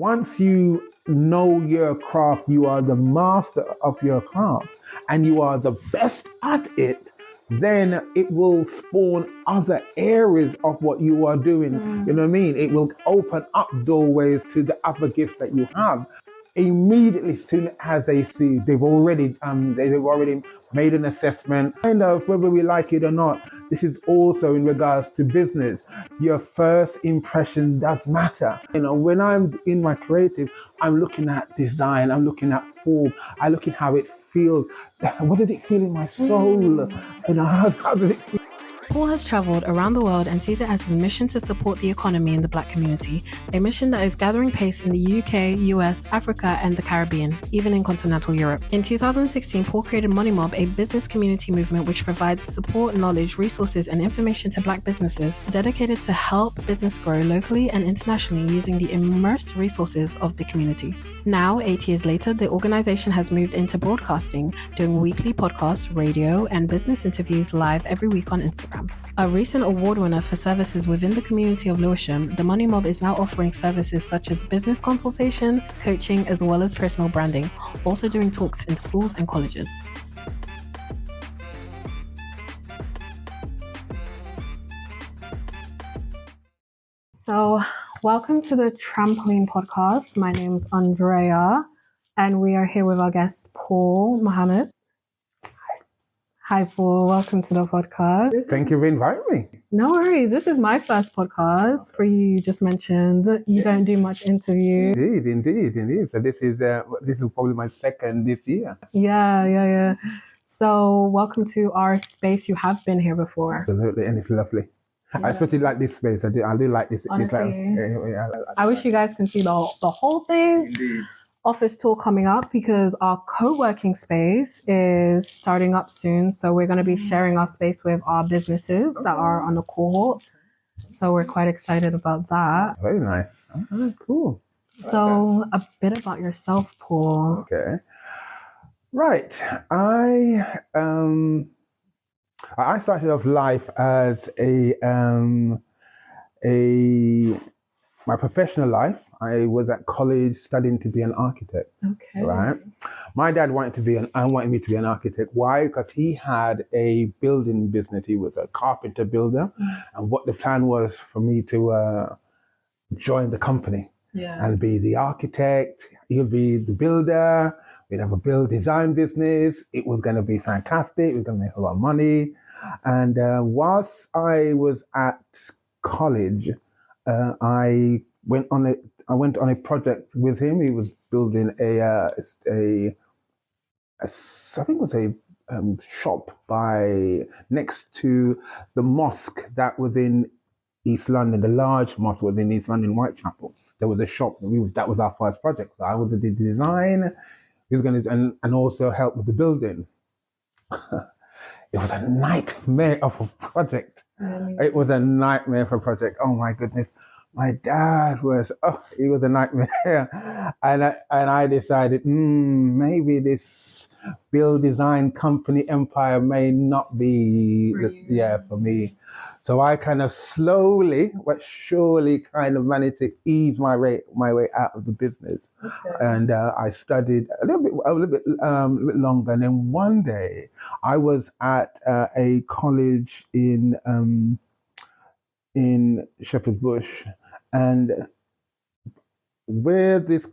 once you know your craft, you are the master of your craft and you are the best at it, then it will spawn other areas of what you are doing. You know what I mean? It will open up doorways to the other gifts that you have. Immediately, soon as they see, they've already made an assessment. Kind of whether we like it or not. This is also in regards to business. Your first impression does matter. You know, when I'm in my creative, I'm looking at design, I'm looking at form, I look at how it feels. What did it feel in my soul? You know, how does it feel? Paul has travelled around the world and sees it as his mission to support the economy in the Black community, a mission that is gathering pace in the UK, US, Africa, and the Caribbean, even in continental Europe. In 2016, Paul created Money Mob, a business community movement which provides support, knowledge, resources, and information to Black businesses dedicated to help business grow locally and internationally using the immense resources of the community. Now, 8 years later, the organisation has moved into broadcasting, doing weekly podcasts, radio, and business interviews live every week on Instagram. A recent award winner for services within the community of Lewisham, the Money Mob is now offering services such as business consultation, coaching, as well as personal branding, also doing talks in schools and colleges. So, welcome to the Trampoline Podcast. My name is Andrea, and we are here with our guest, Paul Mohammed. Hi, Paul. Welcome to the podcast. Thank you for inviting me. No worries. This is my first podcast for you. You just mentioned you don't do much interview. Indeed. So this is probably my second this year. Yeah. So welcome to our space. You have been here before. Absolutely, and it's lovely. Yeah. I especially like this space. I do like this. Honestly, I wish you guys can see the whole thing. Indeed. Office tour coming up because our co-working space is starting up soon. So we're going to be sharing our space with our businesses that are on the cohort. So we're quite excited about that. Very nice. Cool. So a bit about yourself, Paul. Okay. Right. I started off life as my professional life, I was at college studying to be an architect. Okay. Right. My dad wanted me to be an architect. Why? Because he had a building business. He was a carpenter builder, and what the plan was for me to join the company and be the architect. He'll be the builder. We'd have a build design business. It was going to be fantastic. It was going to make a lot of money. And whilst I was at college, I went on a project with him. He was building I think it was a shop next to the mosque that was in East London. The large mosque was in East London, Whitechapel. There was a shop. That was our first project. So I was the design. He was going to and also help with the building. It was a nightmare of a project. It was a nightmare for a project. Oh my goodness. My dad he was a nightmare. And I decided, maybe this build design company empire may not be for me. So I kind of slowly but surely kind of managed to ease my way out of the business. Okay. And I studied a little bit longer. And then one day I was at a college in Shepherd's Bush, and where the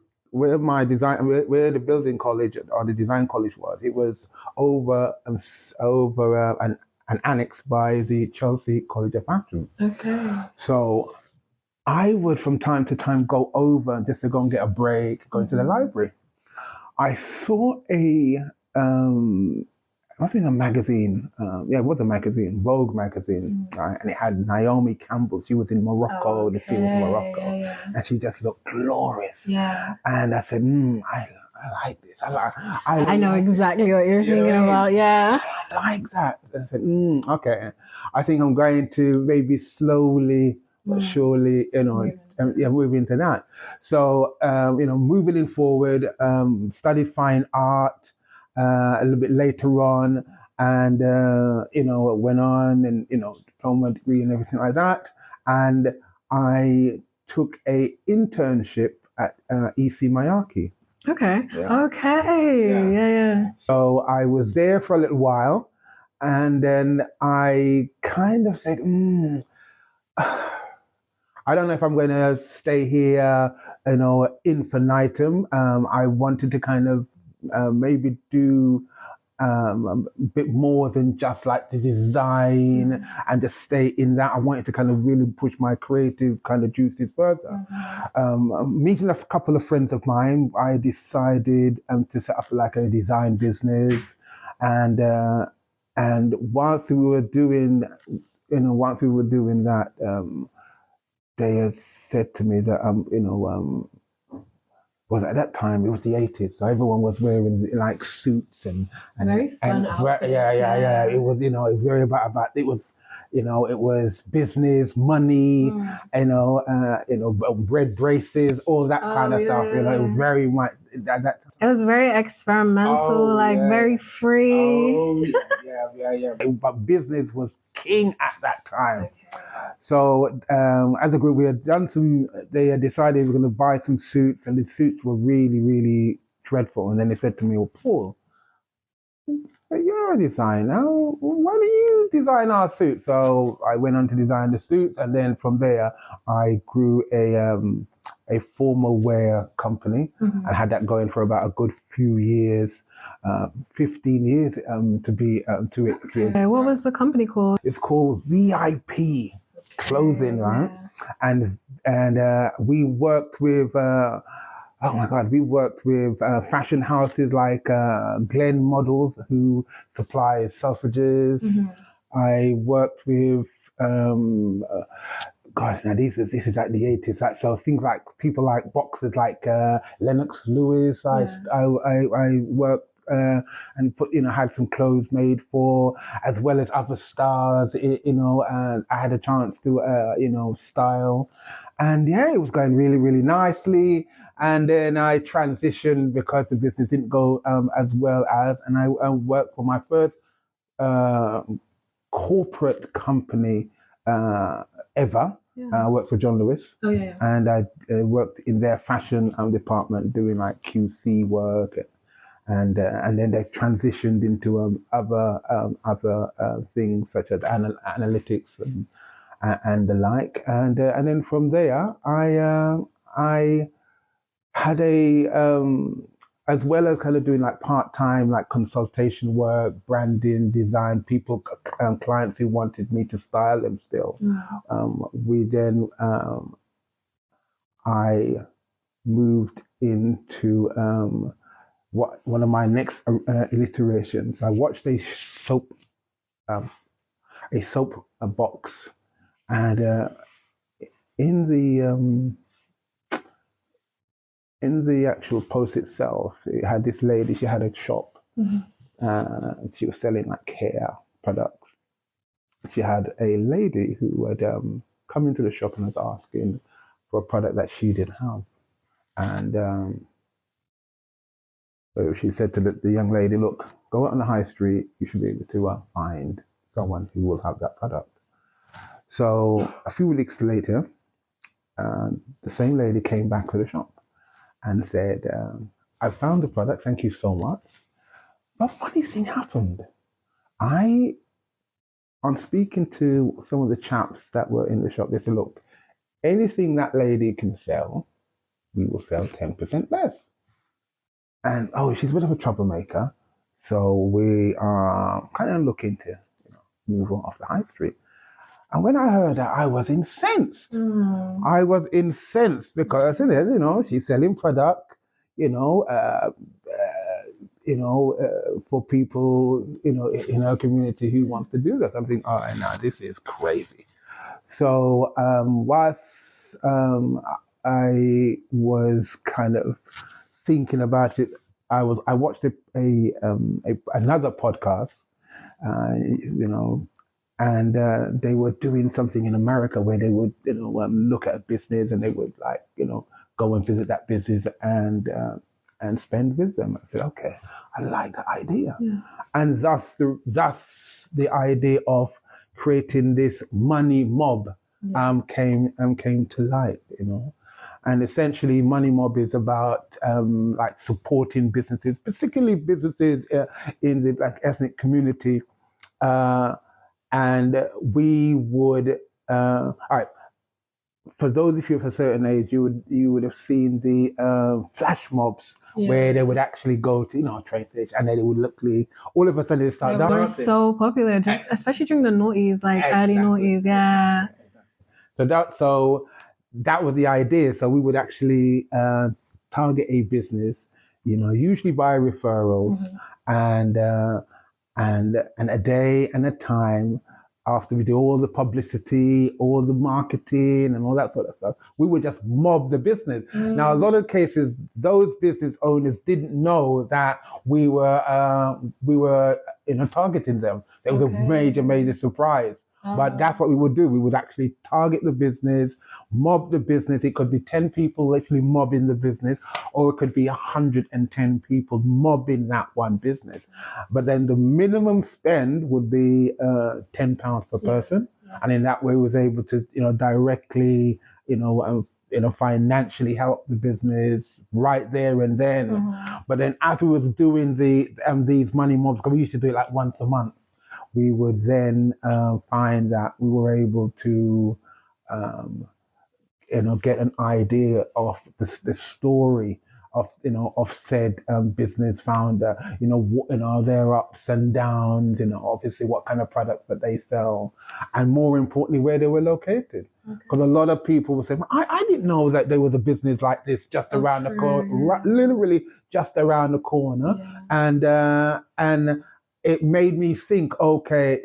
building college or the design college was, it was over an annex by the Chelsea College of Fashion. Okay. So I would from time to time go over just to go and get a break, go into the library. I saw it must have been a magazine. It was a magazine, Vogue magazine, right? And it had Naomi Campbell. She was in Morocco, the scene was Morocco. And she just looked glorious. Yeah. And I said, I like this. I know exactly what you're thinking about, yeah. I like that. I said, okay. I think I'm going to maybe slowly but surely, move into that. So, moving forward, studied fine art, a little bit later on, and went on and diploma degree and everything like that. And I took a internship at EC Mayaki. Okay. Yeah. Okay. Yeah. So I was there for a little while, and then I kind of said, I don't know if I'm going to stay here, infinitum. I wanted to kind of maybe do a bit more than just like the design and just stay in that. I wanted to kind of really push my creative kind of juices further. Meeting a couple of friends of mine, I decided to set up like a design business, and whilst we were doing, that, they had said to me that was at that time it was the 80s, so everyone was wearing like suits and Very fun outfits. Yeah. It was it was very about it was it was business, money, red braces, all that kind of stuff. It was very much that. It was very experimental, very free. Yeah. But business was king at that time. Okay. So as a group, we had done they had decided we were going to buy some suits, and the suits were really, really dreadful. And then they said to me, well, Paul, you're a designer. Why don't you design our suits? So I went on to design the suits. And then from there, I grew a formal wear company and had that going for about a good few years, 15 years to be to it. Okay. What was the company called? It's called VIP Clothing, right? Yeah. And we worked with we worked with fashion houses like Glen Models, who supply Selfridges. I worked with now this is like the 80s. So things like people like boxers like Lennox Lewis. I worked and had some clothes made for, as well as other stars. And I had a chance to style, and it was going really, really nicely. And then I transitioned because the business didn't go as well as, and I worked for my first corporate company ever. I worked for John Lewis. And I worked in their fashion department doing like QC work, and then they transitioned into other things such as analytics and the like, and then from there I had as well as kind of doing like part-time like consultation work, branding, design, clients who wanted me to style them still. We then I moved into one of my next iterations. I watched a soap box, and in the actual post itself, it had this lady. She had a shop. She was selling like hair products. She had a lady who had come into the shop and was asking for a product that she didn't have, and so she said to the young lady, "Look, go out on the high street. You should be able to find someone who will have that product." So a few weeks later, the same lady came back to the shop and said, "I found the product. Thank you so much." But funny thing happened. On speaking to some of the chaps that were in the shop, they said, "Look, anything that lady can sell, we will sell 10% less." And she's a bit of a troublemaker, so we are kind of looking to move on off the high street. And when I heard that, I was incensed. I was incensed because she's selling product, for people, in our community who wants to do that. I'm thinking, no, this is crazy. So whilst I was kind of thinking about it, I watched another podcast, and they were doing something in America where they would, look at a business and they would go and visit that business and spend with them. I said, okay, I like that idea. And thus the idea of creating this money mob came to light, And essentially, Money Mob is about like supporting businesses, particularly businesses in the Black ethnic community. And we would, all right, for those of you of a certain age, you would have seen the flash mobs where they would actually go to a train station and then they would literally all of a sudden they start dancing. They were so popular, especially during the noughties, like early noughties. Yeah. Exactly. So that was the idea. So we would actually target a business, usually by referrals, and a day and a time. After we do all the publicity, all the marketing and all that sort of stuff, we would just mob the business. Now, a lot of cases, those business owners didn't know that we were targeting them. It was a major surprise. But that's what we would do. We would actually target the business, mob the business. It could be 10 people literally mobbing the business, or it could be 110 people mobbing that one business. But then the minimum spend would be £10 per person. And in that way, we was able to, directly, financially help the business right there and then. But then as we was doing these money mobs, because we used to do it like once a month, we would then find that we were able to, get an idea of the story of said business founder, their ups and downs, obviously what kind of products that they sell, and more importantly, where they were located. Because a lot of people will say, I didn't know that there was a business like this just around the corner, literally just around the corner. Yeah. And it made me think, okay,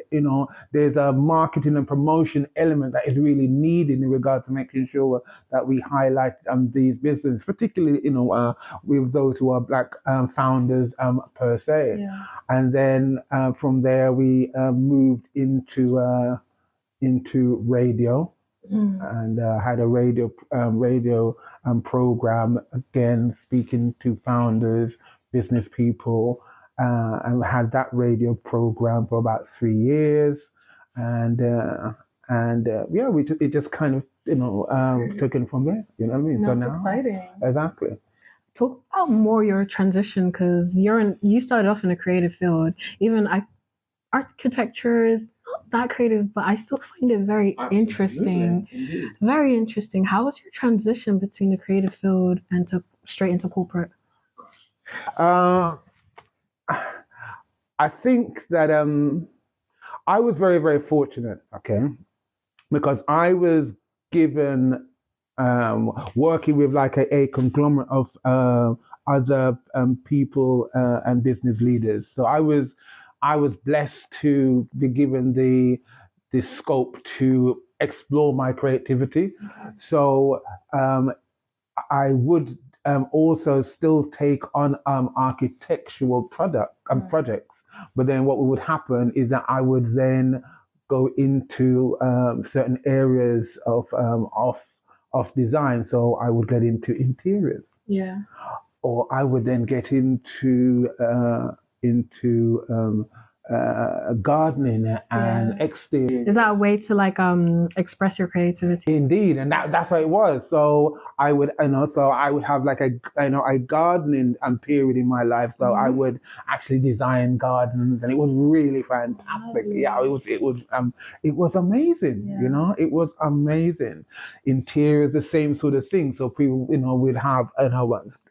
there's a marketing and promotion element that is really needed in regards to making sure that we highlight these businesses, particularly, with those who are Black founders per se. Yeah. And then from there, we moved into radio. And had a radio program, again, speaking to founders, business people, and had that radio program for about 3 years. And it just kind of, took it from there, you know what I mean? That's so now, exciting. Exactly. Talk about more your transition, because you started off in a creative field. Even architecture is not that creative, but I still find it very interesting. Indeed. Very interesting. How was your transition between the creative field and straight into corporate? I think that I was very, very fortunate, because I was given working with like a conglomerate of other people and business leaders. So I was blessed to be given the scope to explore my creativity. So I would also still take on architectural projects, but then what would happen is that I would then go into certain areas of design. So I would get into interiors, or I would then get into gardening and exterior. Is that a way to express your creativity? Indeed, and that's what it was. So I would, have like a gardening period in my life. So I would actually design gardens, and it was really fantastic. Yeah, it was amazing. It was amazing. Interiors, the same sort of thing. So people, we'd have,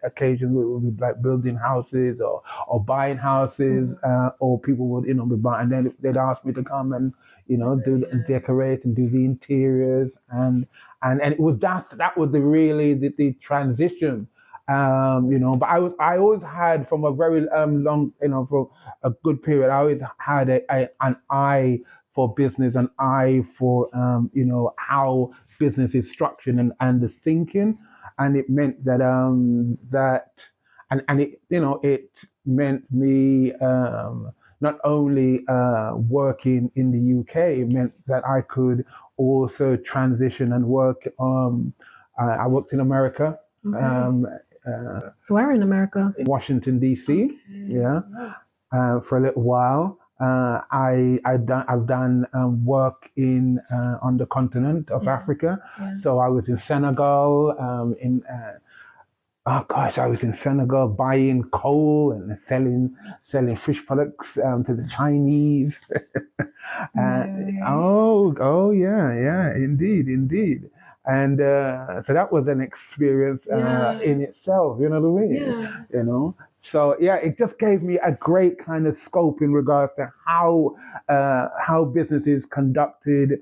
occasions we would be like building houses or buying houses, or people would, be buying, and then they'd ask me to come and, decorate and do the interiors, and it was that was the transition, but I always had, from a very long, for a good period, I always had an eye for business, an eye for how business is structured and the thinking, and it meant that it meant me not only working in the UK, it meant that I could also transition and work. I worked in America. Where in America? In Washington, D.C., for a little while. I've done work in on the continent of Africa. So I was in Senegal, oh gosh, I was in Senegal buying coal and selling fish products to the Chinese. Yeah, indeed. And so that was an experience in itself, you know what I mean? You know, so yeah, it just gave me a great kind of scope in regards to how business is conducted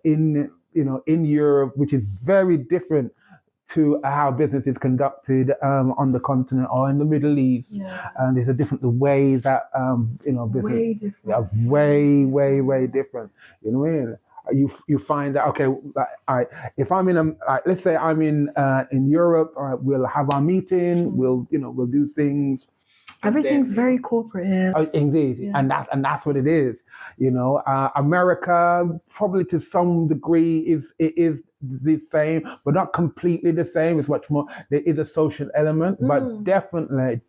in Europe, which is very different to how business is conducted on the continent or in the Middle East. And there's a different way that business Way different. way different. You know what I mean? You find that okay, if I'm in let's say I'm in Europe, we'll have our meeting, we'll do things. Everything's very corporate here. Indeed, and that's what it is. America probably to some degree is the same, but not completely the same. It's much more. There is a social element, but definitely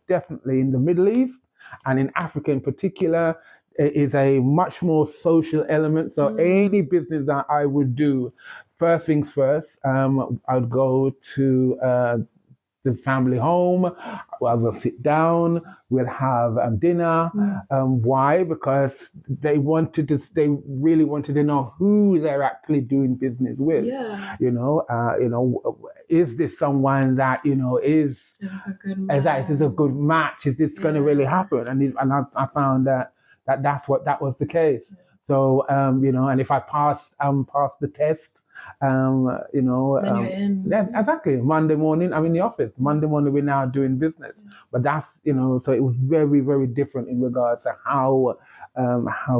in the Middle East and in Africa in particular, it is a much more social element. So any business that I would do, first things first, I'd go to the family home. We'll sit down. We'll have dinner. Why? Because they really wanted to know who they're actually doing business with. Is this someone that is this a good match? Is this going to really happen? And I found that that was the case. So and if I pass the test, then you're in. Exactly. Monday morning, I'm in the office. Monday morning, we're now doing business. But that's so it was very, very different in regards to how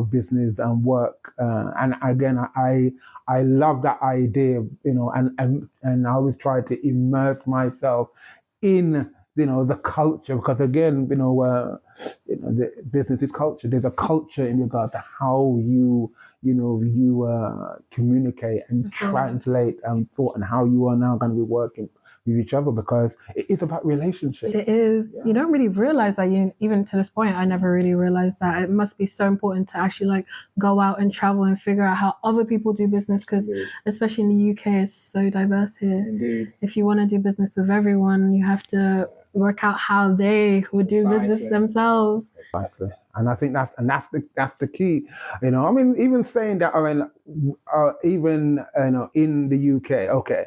business work. And again, I love that idea, and I always try to immerse myself in the culture, because again, the business is culture. There's a culture in regards to how you communicate and translate thought, and how you are now going to be working with each other, because it is about relationship. It is. You don't really realize that. Even to this point, I never really realized that. It must be so important to actually go out and travel and figure out how other people do business, because especially in the UK, it's so diverse here. Indeed. If you want to do business with everyone, you have to work out how they would do business themselves. Precisely. And I think that's the key. I mean, even saying that, even in the UK, okay,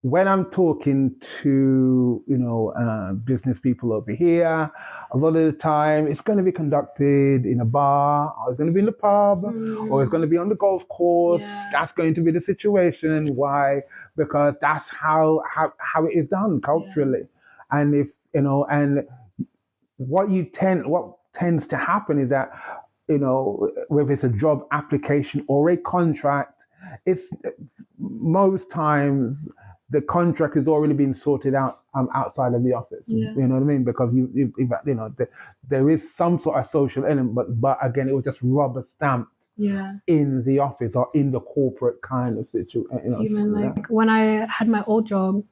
when I'm talking to business people over here, a lot of the time it's going to be conducted in a bar, or it's going to be in the pub, or it's going to be on the golf course. That's going to be the situation. Why? Because that's how it is done culturally. And if and what tends to happen is that whether it's a job application or a contract, it's most times the contract has already been sorted out outside of the office. You know what I mean? Because there is some sort of social element, but again, it was just rubber stamped in the office or in the corporate kind of situation. Even when I had my old job,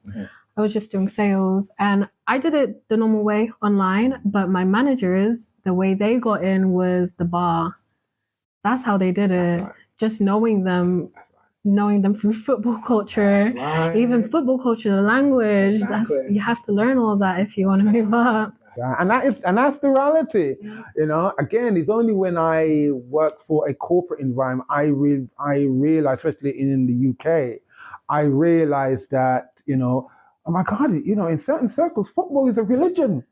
I was just doing sales, and I did it the normal way online, but my managers, the way they got in was the bar. That's how they did it. Right. Just knowing them through football culture, even football culture, the language. You have to learn all that if you want to move up. And that's the reality. Again, it's only when I worked for a corporate environment I realized, especially in the UK, I realized that oh my God, in certain circles, football is a religion.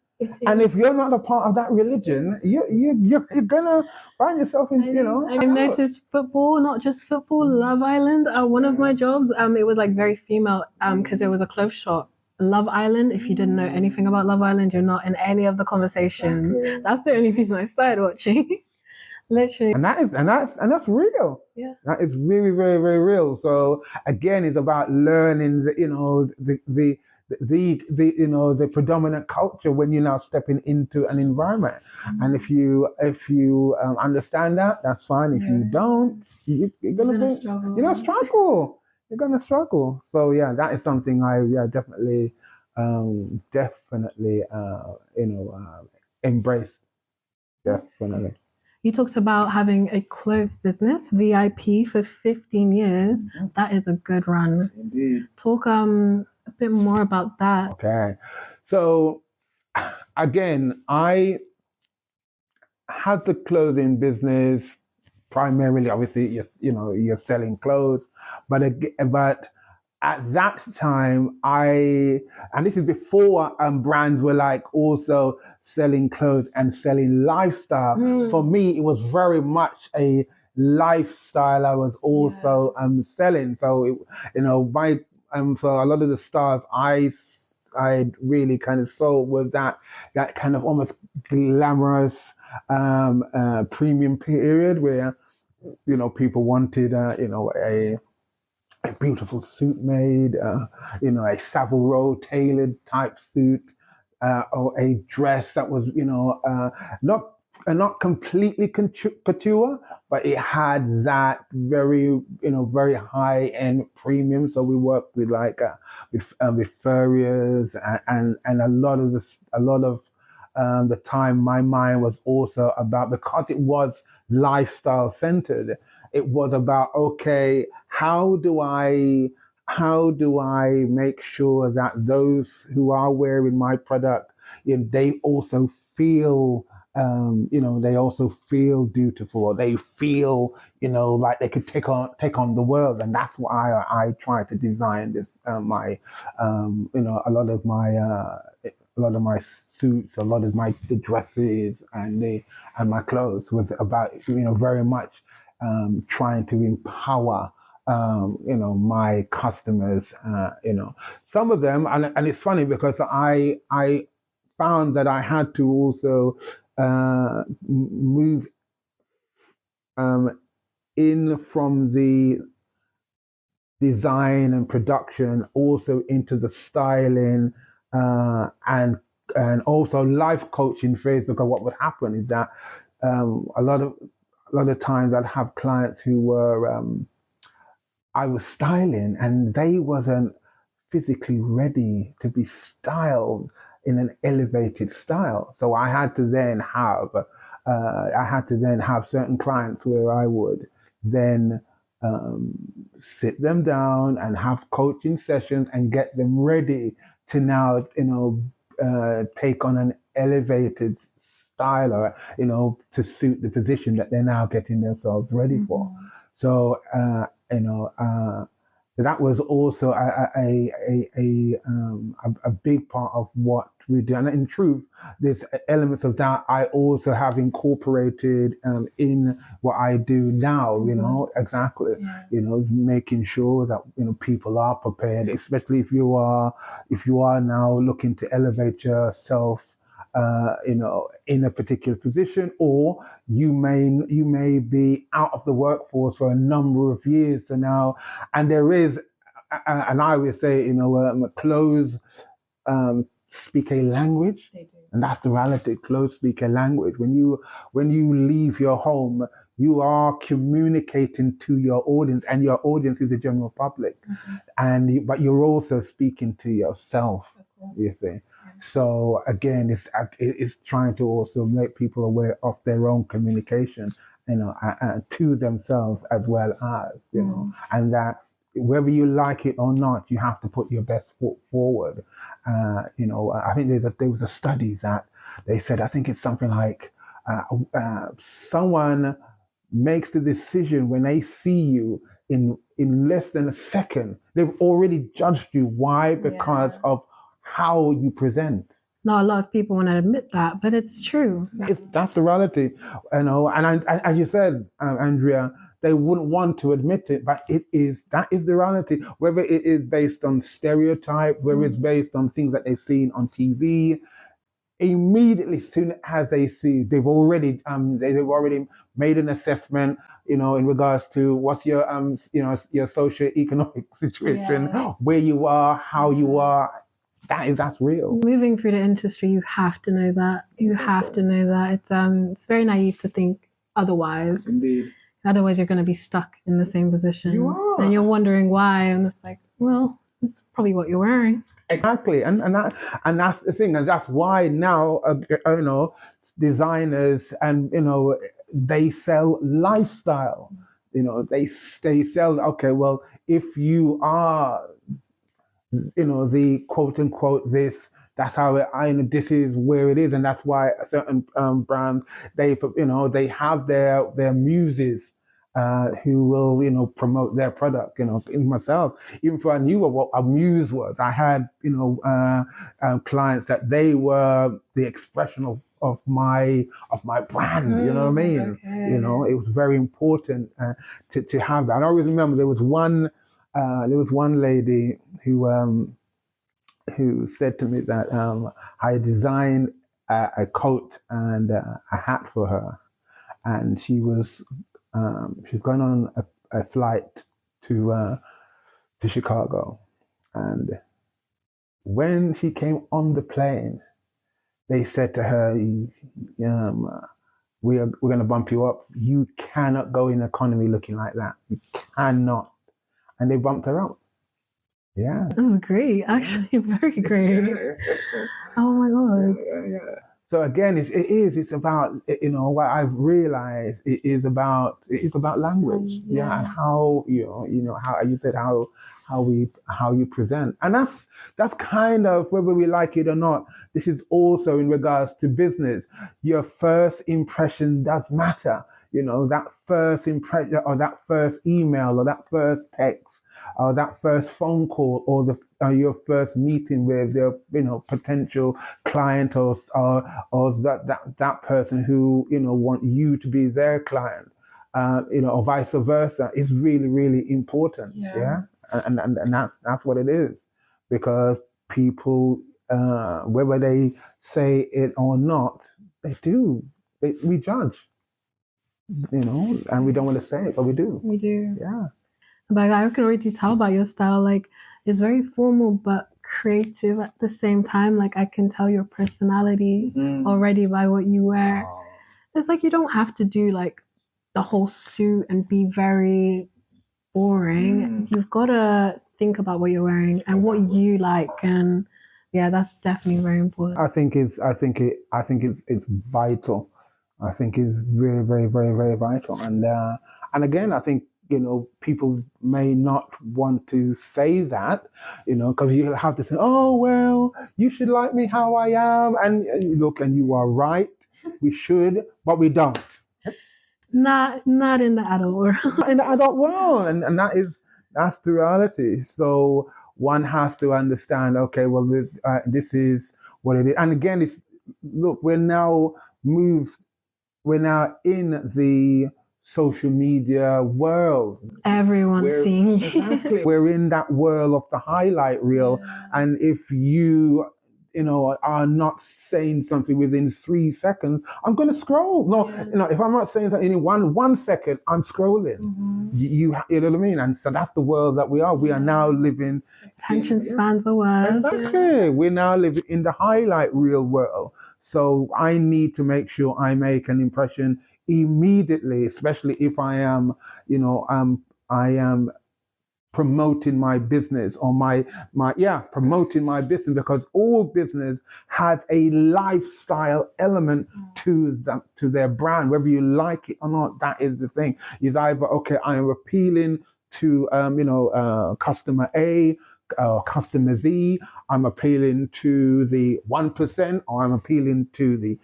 And if you're not a part of that religion, you're gonna find yourself in, I've noticed football, not just football, Love Island. One of my jobs, it was very female, because it was a clothes shop. Love Island. If you didn't know anything about Love Island, you're not in any of the conversations. Exactly. That's the only reason I started watching. Literally. And that's real. Yeah. That is really, very, very real. So again, it's about learning the predominant culture when you're now stepping into an environment. And if you understand that, that's fine. If you don't, you're gonna struggle. You're gonna struggle. You're gonna struggle. So yeah, that is something I definitely embrace. Definitely. You talked about having a clothes business, VIP, for 15 years. Mm-hmm. That is a good run. Indeed. Talk a bit more about that. Okay. So, again, I had the clothing business primarily. Obviously, you're selling clothes, but at that time, and this is before brands were like also selling clothes and selling lifestyle. For me, it was very much a lifestyle I was also selling. So, so a lot of the stars I really kind of saw was that kind of almost glamorous premium period where people wanted a beautiful suit made, a Savile Row tailored type suit, or a dress that was, not completely couture, but it had that very, very high end premium. So we worked with with furriers and a lot of the time my mind was also about, because it was lifestyle centered, it was about, okay, how do I make sure that those who are wearing my product, they also feel they also feel beautiful, or they feel like they could take on the world. And that's why I try to design this my a lot of my suits, a lot of the dresses and my clothes was about very much trying to empower my customers. Some of them, and it's funny because I found that I had to also move in from the design and production also into the styling and also life coaching phase, because what would happen is that a lot of times I'd have clients who were I was styling and they wasn't physically ready to be styled in an elevated style. So I had to then have certain clients where I would then sit them down and have coaching sessions and get them ready to now take on an elevated style, or to suit the position that they're now getting themselves ready for. So that was also a big part of what we do. And in truth, there's elements of that I also have incorporated in what I do now, exactly, making sure that, people are prepared, especially if you are now looking to elevate yourself, in a particular position, or you may be out of the workforce for a number of years to now, and there is, and I always say, clothes speak a language. They do. And that's the reality. Clothes speak a language. When you leave your home, you are communicating to your audience, and your audience is the general public. But you're also speaking to yourself. You see, so again, it's trying to also make people aware of their own communication, to themselves as well as and that whether you like it or not, you have to put your best foot forward. I think there was a study that they said, I think it's something like someone makes the decision when they see you in less than a second, they've already judged you. Why? Because of how you present. Not a lot of people want to admit that, but it's true. That's the reality, And as you said, Andrea, they wouldn't want to admit it, but that is the reality. Whether it is based on stereotype, whether it's based on things that they've seen on TV, immediately, soon as they see, they've already made an assessment, in regards to what's your your socioeconomic situation, where you are, how you are. That's real. Moving through the industry, you have to know that. Have to know that. It's very naive to think otherwise. Indeed. Otherwise, you're going to be stuck in the same position. You are. And you're wondering why. And it's like, well, this is probably what you're wearing. Exactly, and that's the thing, and that's why now designers and they sell lifestyle. They sell. Okay, well, if you are the quote unquote this, that's how this is where it is, and that's why certain brands they have their muses who will promote their product. In myself, even before I knew what a muse was, I had clients that they were the expression of my brand. You know what I mean? Okay. It was very important to have that. And I always remember there was one lady who said to me that I designed a coat and a hat for her, and she's going on a flight to Chicago, and when she came on the plane, they said to her, we're going to bump you up. You cannot go in economy looking like that. You cannot. And they bumped her up. Yeah. This is great. Actually, very great. Oh my God. Yeah. So again, it's about what I've realized. It's about language. Yeah, and how how you said how you present, and that's kind of whether we like it or not. This is also in regards to business. Your first impression does matter. That first impression, or that first email, or that first text, or that first phone call, or your first meeting with your potential client, or that person who want you to be their client, or vice versa, is really, really important. Yeah. And that's what it is, because people, whether they say it or not, we judge, and we don't want to say it, but we do. We do. Yeah. But I can already tell by your style, like it's very formal but creative at the same time. Like I can tell your personality already by what you wear. Oh. It's like you don't have to do like the whole suit and be very boring. You've got to think about what you're wearing and what you like, and yeah, that's definitely very important. I think it's vital. I think it's very, very, very, very vital. And again, I think people may not want to say that, because you have to say, oh well, you should like me how I am, and look, and you are right, we should, but we don't. Not in the adult world. In the adult world, and that's the reality. So one has to understand. Okay, well, this is what it is. And again, we're now in the social media world. Everyone's seeing you. Exactly. We're in that world of the highlight reel, and if you are not saying something within 3 seconds, I'm going to scroll. No, if I'm not saying something in one second, I'm scrolling. You know what I mean? And so that's the world that we are. We are now living. Attention spans are worse. Exactly. We're now living in the highlight reel world. So I need to make sure I make an impression immediately, especially if I am promoting my business, or promoting my business, because all business has a lifestyle element to their brand, whether you like it or not. That is the thing. Is either, okay, I am appealing to customer A, customer Z. I'm appealing to the 1%, or I'm appealing to the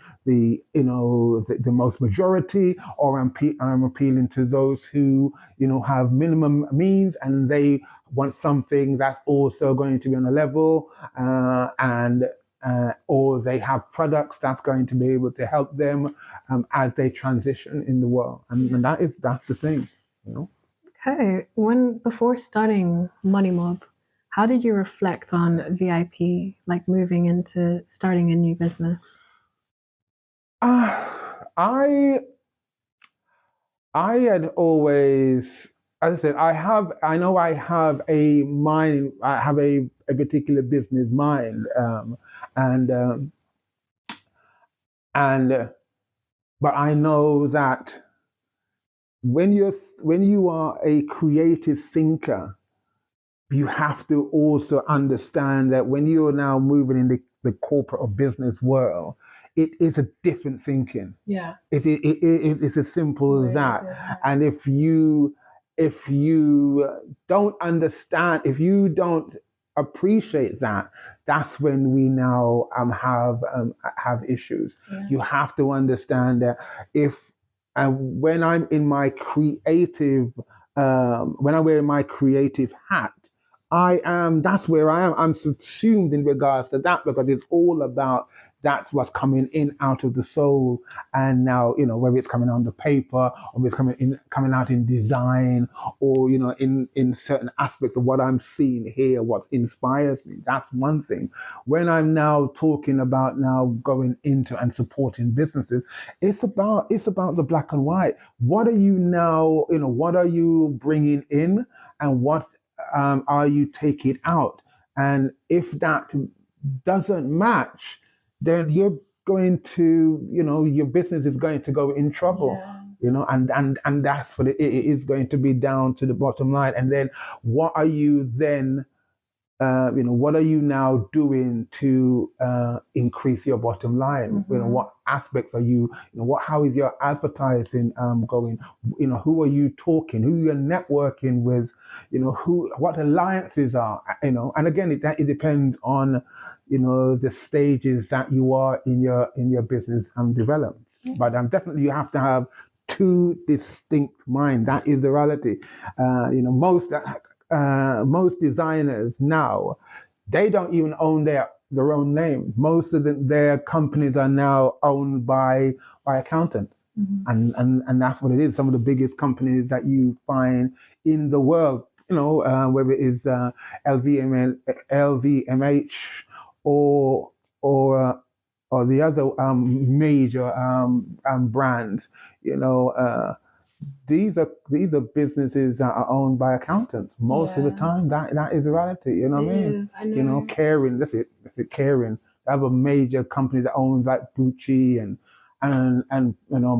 most majority, or I'm appealing to those who have minimum means, and they want something that's also going to be on a level, or they have products that's going to be able to help them as they transition in the world, and that's the thing. Okay, before starting Money Mob, how did you reflect on VIP, like moving into starting a new business? I had always, as I said, I know I have a mind, I have a particular business mind, but I know that when you are a creative thinker, you have to also understand that when you're now moving in the corporate or business world, it is a different thinking. Yeah. It's as simple as that. And if you don't understand, if you don't appreciate that, that's when we now have issues. Yeah. You have to understand that when I'm in my creative, when I wear my creative hat, that's where I am. I'm subsumed in regards to that, because it's all about, that's what's coming in out of the soul. And now, whether it's coming on the paper, or it's coming out in design, or, in certain aspects of what I'm seeing here, what inspires me. That's one thing. When I'm now talking about now going into and supporting businesses, it's about the black and white. What are you now, what are you bringing in, and what are you taking out? And if that doesn't match, then you're going to, your business is going to go in trouble. Yeah. And that's what it is going to be down to the bottom line. And then what are you then, what are you now doing to increase your bottom line? Mm-hmm. What aspects are you, how is your advertising going? Who are you talking? Who you're networking with? What alliances are? And again, it depends on, the stages that you are in your business development. Mm-hmm. But definitely you have to have two distinct minds. That is the reality. Most designers now, they don't even own their own name. Most of their companies are now owned by accountants. Mm-hmm. And that's what it is. Some of the biggest companies that you find in the world, whether it is LVMH or the other major brands, these are businesses that are owned by accountants most of the time. That is the reality. You know what I mean? I know. Caring. That's it. Caring. They have a major company that owns like Gucci and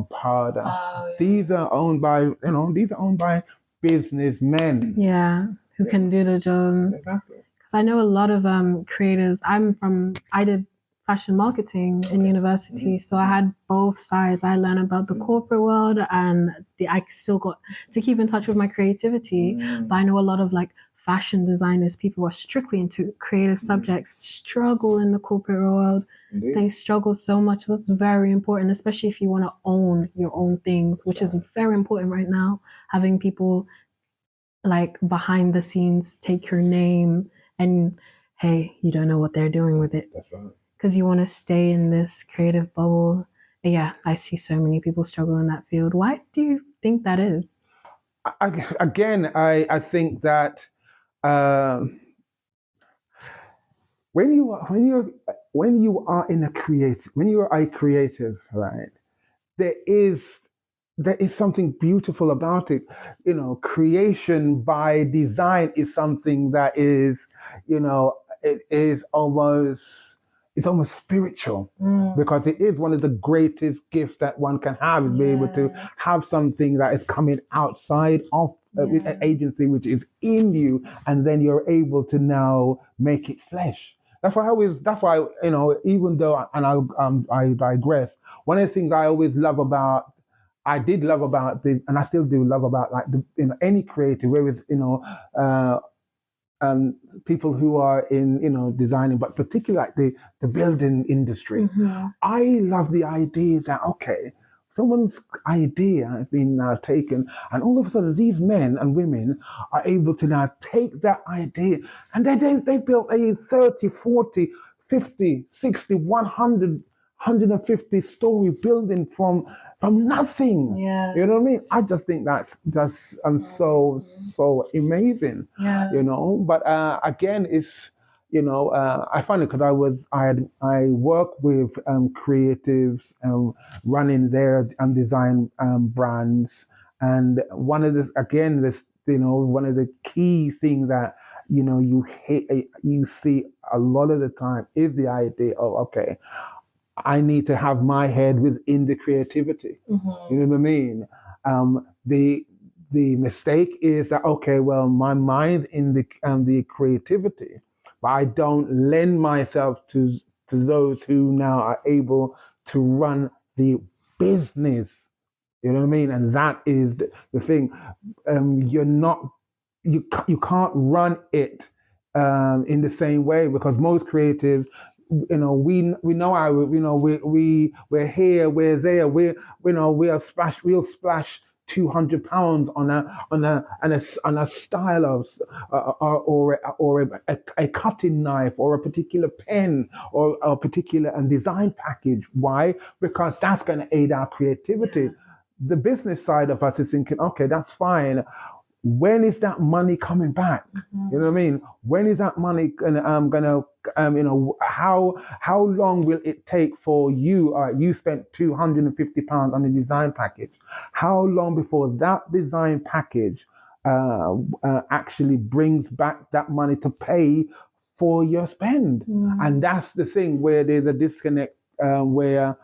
Prada. Oh, yeah. These are owned by businessmen. Yeah, who can do the job. Exactly. Because I know a lot of creatives. I did fashion marketing in university. Mm-hmm. So I had both sides. I learned about the corporate world, and I still got to keep in touch with my creativity. Mm. But I know a lot of fashion designers, people who are strictly into creative subjects, struggle in the corporate world. Indeed. They struggle so much. That's very important, especially if you want to own your own things, which is very important right now. Having people behind the scenes take your name, and hey, you don't know what they're doing with it. That's right. Because you want to stay in this creative bubble. Yeah, I see so many people struggle in that field. Why do you think that is? I think that when you are a creative, right, there is something beautiful about it. Creation by design is something that is, it is almost. It's almost spiritual, because it is one of the greatest gifts that one can have, is be able to have something that is coming outside of an agency, which is in you, and then you're able to now make it flesh. That's why even though, and I digress, one of the things I always did love about and I still do love about any creative, whether it's people who are in designing, but particularly the building industry. Mm-hmm. I love the idea that someone's idea has been now taken, and all of a sudden these men and women are able to now take that idea, and they built a 30, 40, 50, 60, 100 150-story building from nothing. Yeah. You know what I mean? I just think that's just so amazing. Yeah. But again, it's I find it because I work with creatives running their design brands, and one of the key things that you see a lot of the time is the idea of I need to have my head within the creativity. Mm-hmm. You know what I mean? the mistake is that, okay, well, my mind's in the creativity, but I don't lend myself to those who now are able to run the business. You know what I mean? And that is the thing. You're not, you can't run it in the same way, because most creatives, we know how, we're here, we're there, we'll splash £200 on a style of or a cutting knife or a particular pen or a particular design package. Why? Because that's going to aid our creativity. The business side of us is thinking, okay, that's fine. When is that money coming back? You know what I mean? When is that money gonna how long will it take for you? You spent £250 on a design package. How long before that design package actually brings back that money to pay for your spend? And that's the thing where there's a disconnect, where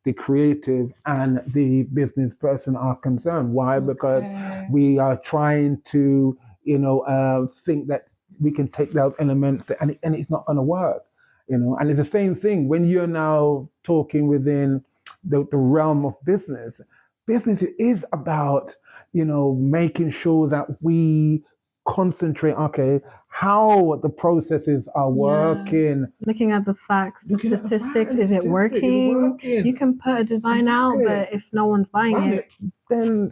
the creative and the business person are concerned. Why? Because we are trying to, think that we can take those elements and it's not going to work. And it's the same thing when you're now talking within the realm of business. Business is about, making sure that we concentrate, okay, how the processes are working. Looking at the facts, the statistics, is it working? You can put a design out, but if no one's buying it, then,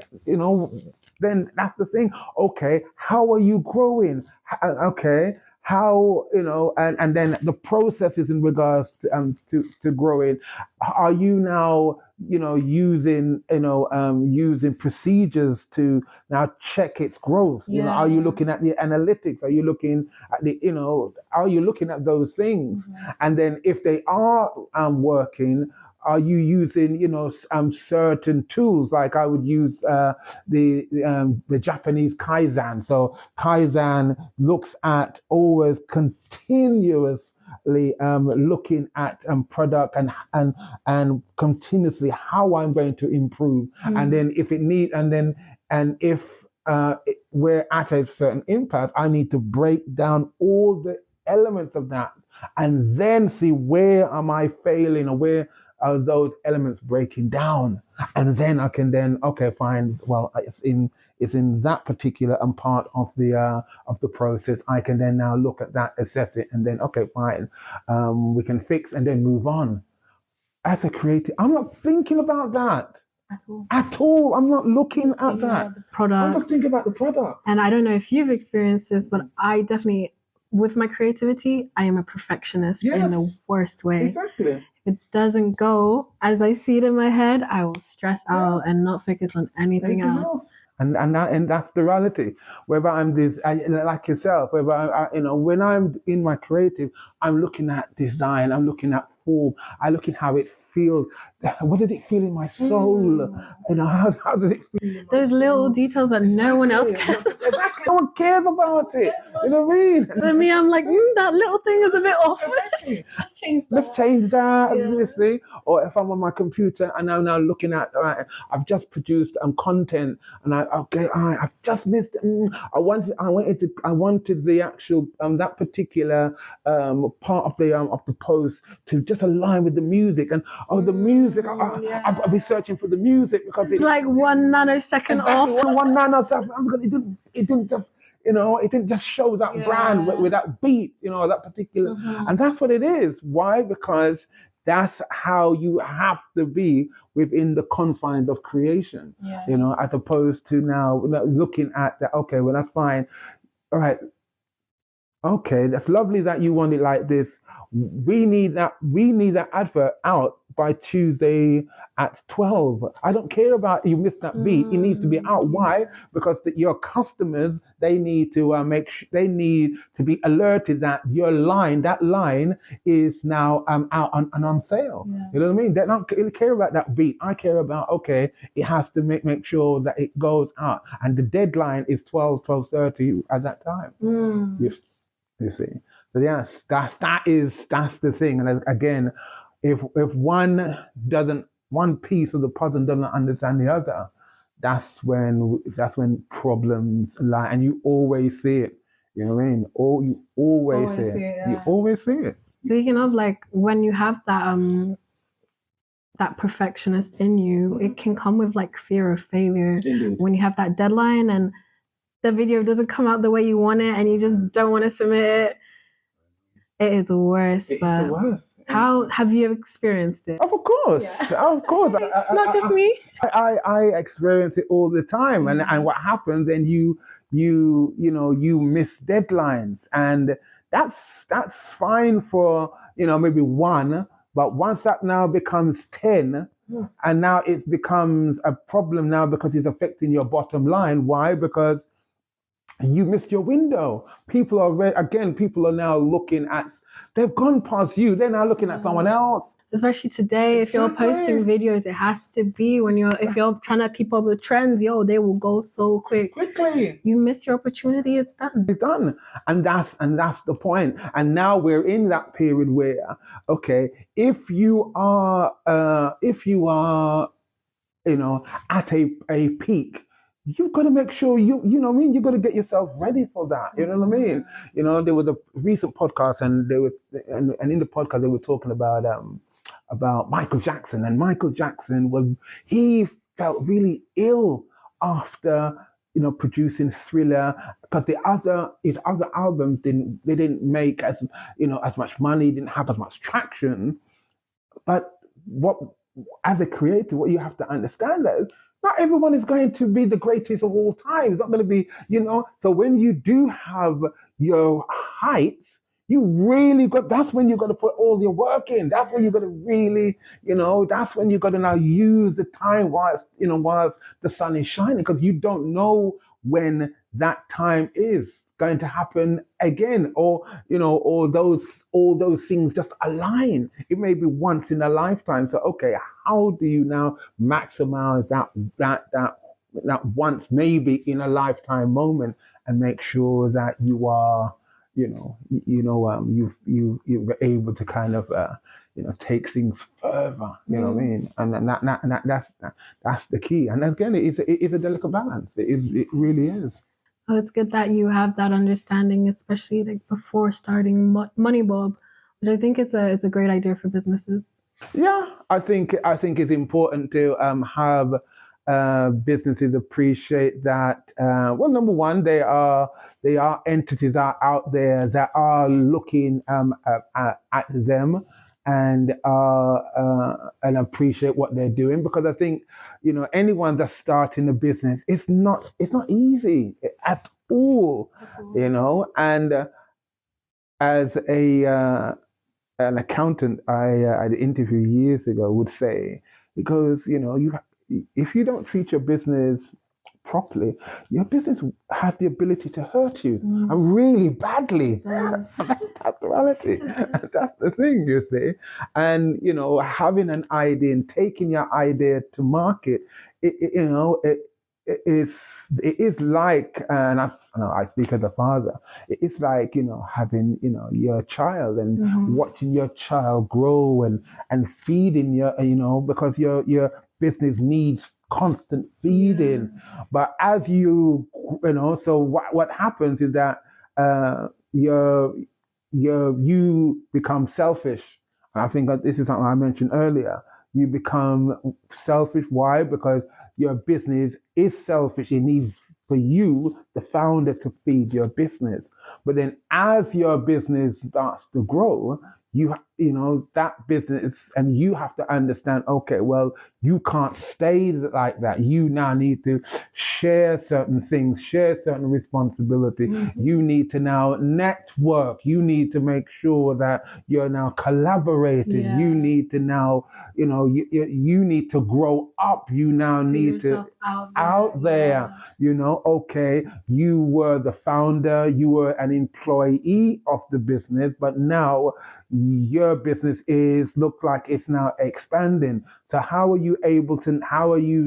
then that's the thing. Okay, how are you growing? Okay, how, and then the processes in regards to growing. Are you now, using procedures to now check its growth? Are you looking at the analytics? Are you looking at are you looking at those things? And then if they are working, are you using, certain tools? Like I would use the Japanese Kaizen. So Kaizen looks at always continuously looking at product and continuously how I'm going to improve. And then if it need, and if we're at a certain impasse, I need to break down all the elements of that and then see where am I failing or where are those elements breaking down. And then I can fine. Well, it's in that particular part of the process. I can then now look at that, assess it, and then fine. We can fix and then move on. As a creative, I'm not thinking about that at all. I'm not looking at that. I'm just thinking about the product. And I don't know if you've experienced this, but I definitely, with my creativity, I am a perfectionist in the worst way. Exactly. If it doesn't go as I see it in my head, I will stress out and not focus on anything else. And that's the reality. Whether I'm like yourself, whether when I'm in my creative, I'm looking at design, I'm looking at form, I look at how it feels. What did it feel in my soul? How does it feel? Those little details that no one else cares about. Exactly. No one cares about it. You know what I mean? But me, I'm like, that little thing is a bit off. Let's change that. You see? Or if I'm on my computer and I'm now looking at, I've just produced content, and I've just missed. I wanted the actual that particular part of the post to just align with the music, and the music. I'll be searching for the music because it's like 1 nanosecond off. 1 nanosecond. It didn't just show that brand with that beat, that particular, and that's what it is. Why? Because that's how you have to be within the confines of creation, as opposed to now looking at that. Okay, well, that's fine. All right. Okay, that's lovely that you want it like this. We need that advert out by Tuesday at 12. I don't care about you missed that beat. It needs to be out. Why? Because your customers, they need to they need to be alerted that that line is now out and on sale. You know what I mean? They don't care about that beat. I care about, it has to make sure that it goes out, and the deadline is 12:30 at that time. You see, so yes, that's the thing. And again, if one piece of the puzzle doesn't understand the other, that's when problems lie, and you always see it. You know what I mean? You always see it. yeah. You always see it. Speaking of, like, when you have that perfectionist in you, it can come with like fear of failure. Indeed. When you have that deadline and the video doesn't come out the way you want it and you just don't want to submit it, it is the worst. It's the worst. How have you experienced it? Of course, of course. It's not just me. I experience it all the time, and what happens? Then you miss deadlines, and that's fine for maybe one, but once that now becomes 10, and now it becomes a problem now because it's affecting your bottom line. Why? Because you missed your window. People are now looking at, they've gone past you. They're now looking at someone else. Especially today, if you're posting videos, it has to be if you're trying to keep up with trends, they will go so quickly. You miss your opportunity, it's done. It's done. And that's the point. And now we're in that period where, okay, if you are at a peak, you've got to make sure you know what I mean, you've got to get yourself ready for that. You know what I mean? There was a recent podcast, and in the podcast they were talking about Michael Jackson, and Michael Jackson he felt really ill after producing Thriller, because his other albums didn't make as much money, didn't have as much traction. But as a creator, what you have to understand that not everyone is going to be the greatest of all time. It's not going to be, so when you do have your heights, that's when you've got to put all your work in. That's when you've got to really, that's when you've got to now use the time whilst the sun is shining, because you don't know when that time is going to happen again, or all those things just align. It may be once in a lifetime. So okay, how do you now maximize that once maybe in a lifetime moment, and make sure that you are you're able to kind of take things further. You know what I mean? And that's the key. And again, it is a delicate balance. It really is. Oh, it's good that you have that understanding, especially like before starting Moneybob, which I think it's a great idea for businesses. Yeah, I think it's important to have businesses appreciate that. Well, number one, they are entities out there that are looking at them and appreciate what they're doing, because I think anyone that's starting a business, it's not easy at all, and as an accountant I interviewed years ago would say, because if you don't treat your business properly, your business has the ability to hurt you, and really badly. That's the reality. That's the thing, you see. And having an idea and taking your idea to market, it is like, and I speak as a father, it's like having your child and watching your child grow and feeding because your business needs constant feeding. But as you so what happens is that you become selfish. And I think that this is something I mentioned earlier. You become selfish. Why? Because your business is selfish. It needs for you, the founder, to feed your business. But then as your business starts to grow, that business, and you have to understand, okay, well, you can't stay like that. You now need to share certain things, share certain responsibility. You need to now network. You need to make sure that you're now collaborating. You need to now, you need to grow up. You now need to out there. Okay, you were the founder, you were an employee of the business, but now your business look like it's now expanding. So how are you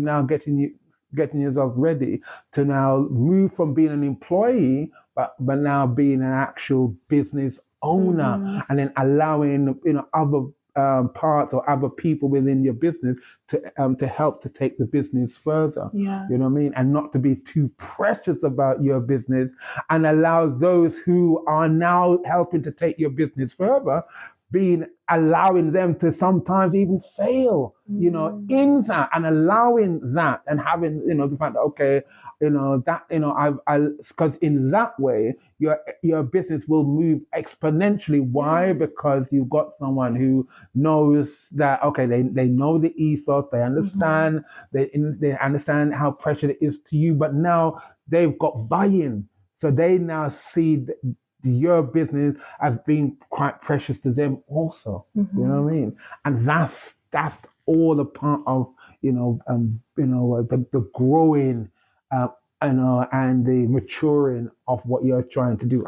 now getting yourself ready to now move from being an employee, but now being an actual business owner, and then allowing other parts or other people within your business to help to take the business further. Yeah. You know what I mean? And not to be too precious about your business, and allow those who are now helping to take your business further, allowing them to sometimes even fail, you know, in that, and allowing that, and having, you know, the fact that, okay, you know, that, you know, because in that way, your business will move exponentially. Why? Because you've got someone who knows that, okay, they know the ethos, they understand, they understand how precious it is to you, but now they've got buy-in. So they now see your business as being quite precious to them also. You know what I mean? And that's all a part of, the growing, and the maturing of what you're trying to do,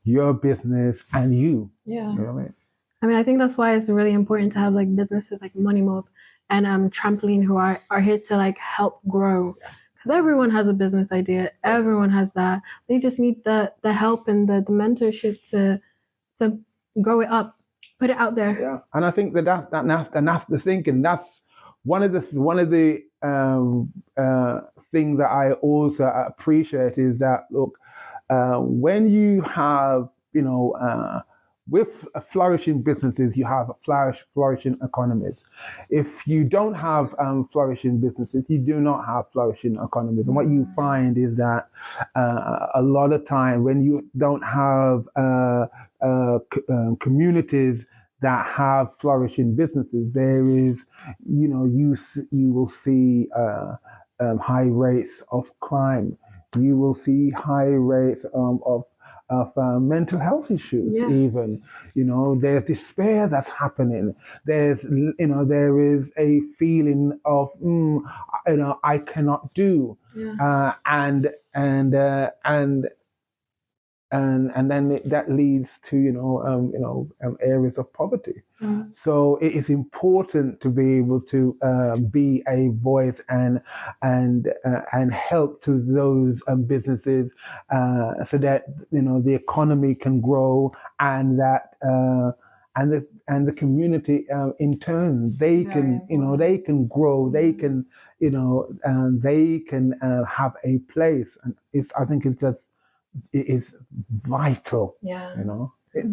your business and you. Yeah. You know what I mean? I mean, I think that's why it's really important to have like businesses like Money Mob and Trampoline, who are here to like help grow. Because everyone has a business idea, everyone has that. They just need the help and the mentorship to grow it up, put it out there. Yeah, and I think that's the thinking. That's one of the things that I also appreciate is that, look, when you have, with flourishing businesses, you have flourishing economies. If you don't have flourishing businesses, you do not have flourishing economies. And what you find is that a lot of time when you don't have communities that have flourishing businesses, there is, you will see high rates of crime. You will see high rates of mental health issues. Yeah. Even, there's despair that's happening. There is a feeling of, I cannot do, and then that leads to areas of poverty. So it is important to be able to be a voice and help to those businesses so that the economy can grow, and that and the community in turn, they can they can grow, they can they can have a place, and I think it is vital. Yeah.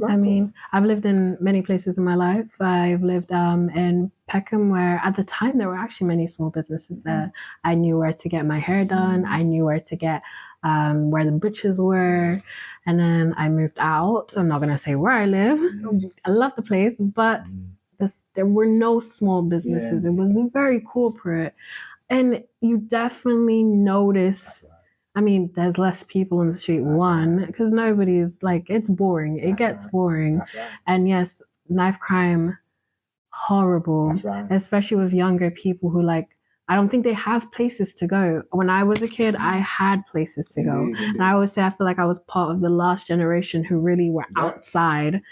I mean, I've lived in many places in my life. I've lived in Peckham, where at the time there were actually many small businesses there. I knew where to get my hair done. I knew where to get where the butchers were. And then I moved out. I'm not going to say where I live. I love the place, but there were no small businesses. It was very corporate. And you definitely notice... I mean, there's less people in the street, because nobody's like, it's boring. It gets boring. And yes, knife crime, horrible, especially with younger people who I don't think they have places to go. When I was a kid, I had places to go. And I always say, I feel like I was part of the last generation who really were outside.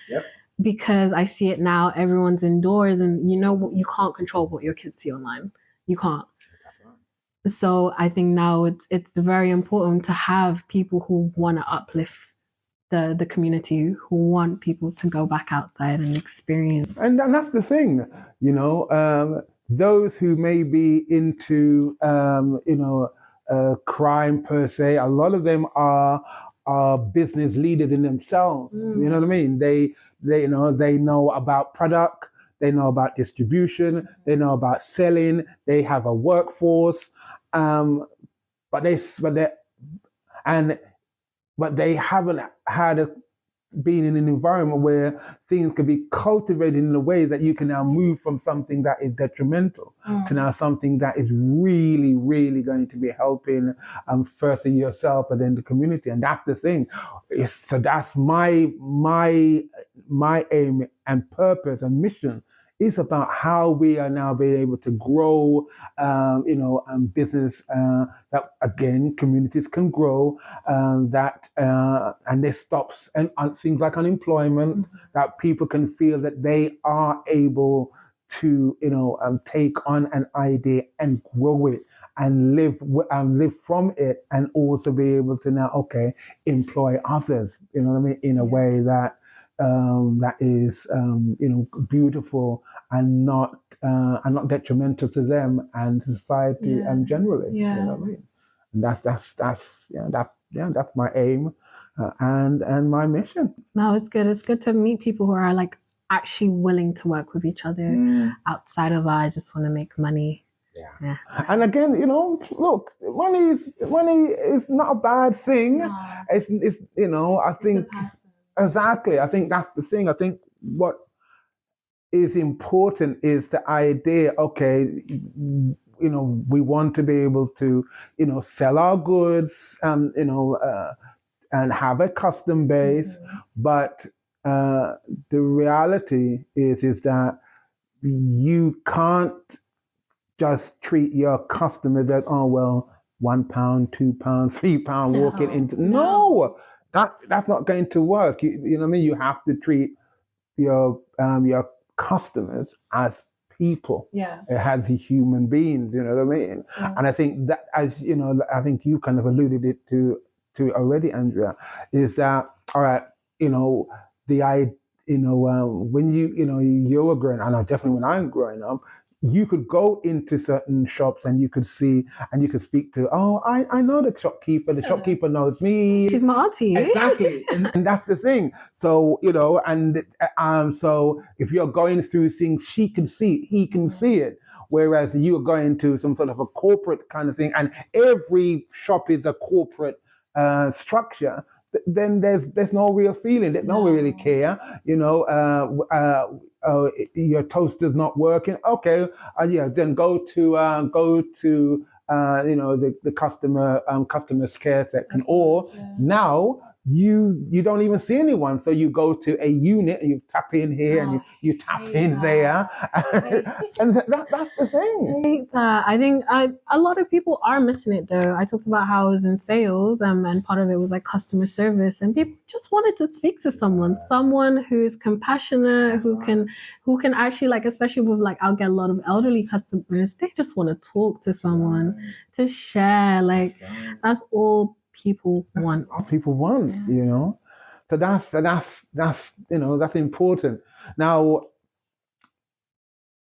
Because I see it now, everyone's indoors, and you can't control what your kids see online. You can't. So I think now it's very important to have people who want to uplift the community, who want people to go back outside and experience. And that's the thing, those who may be into, crime per se, a lot of them are business leaders in themselves. You know what I mean? They know about product. They know about distribution. They know about selling. They have a workforce, but they haven't been in an environment where things can be cultivated in a way that you can now move from something that is detrimental to now something that is really, really going to be helping firstly yourself, but then the community. And that's the thing. So that's my aim and purpose and mission, is about how we are now being able to grow, business, that again, communities can grow, and this stops and things like unemployment, that people can feel that they are able to, take on an idea and grow it and live from it, and also be able to now, employ others, in a way that that is beautiful and not detrimental to them and society generally. You know what I mean? And that's my aim and my mission. No, it's good. It's good to meet people who are like actually willing to work with each other outside of I just want to make money. Yeah. And again, look, money is not a bad thing. No. It's I think exactly. I think that's the thing. I think what is important is the idea. Okay, we want to be able to sell our goods, and have a custom base, but the reality is that you can't just treat your customers as, oh, well, £1, £2, £3 walking into. No, that's not going to work. You know what I mean? You have to treat your customers as people, as human beings. You know what I mean? Yeah. And I think that, as I think you kind of alluded it to already, Andrea, is that all right? The idea. When you were growing, and definitely when I'm growing up, you could go into certain shops and you could see and you could speak to, I know the shopkeeper. The shopkeeper knows me. She's my auntie. Exactly. and that's the thing. So, so if you're going through things, she can see it, he can see it. Whereas you're going to some sort of a corporate kind of thing, and every shop is a corporate structure, then there's no real feeling. They don't really care. Your toaster's not working. Okay, then go to the customer care section. Or now you don't even see anyone, so you go to a unit and you tap in here and you tap in there, and that's the thing. I hate that. I think a lot of people are missing it though. I talked about how I was in sales, and part of it was like customer service, and people just wanted to speak to someone who is compassionate, who can actually, like, especially with like, I'll get a lot of elderly customers, they just want to talk to someone, to share. Like, that's all people want. All people want, So that's important. Now,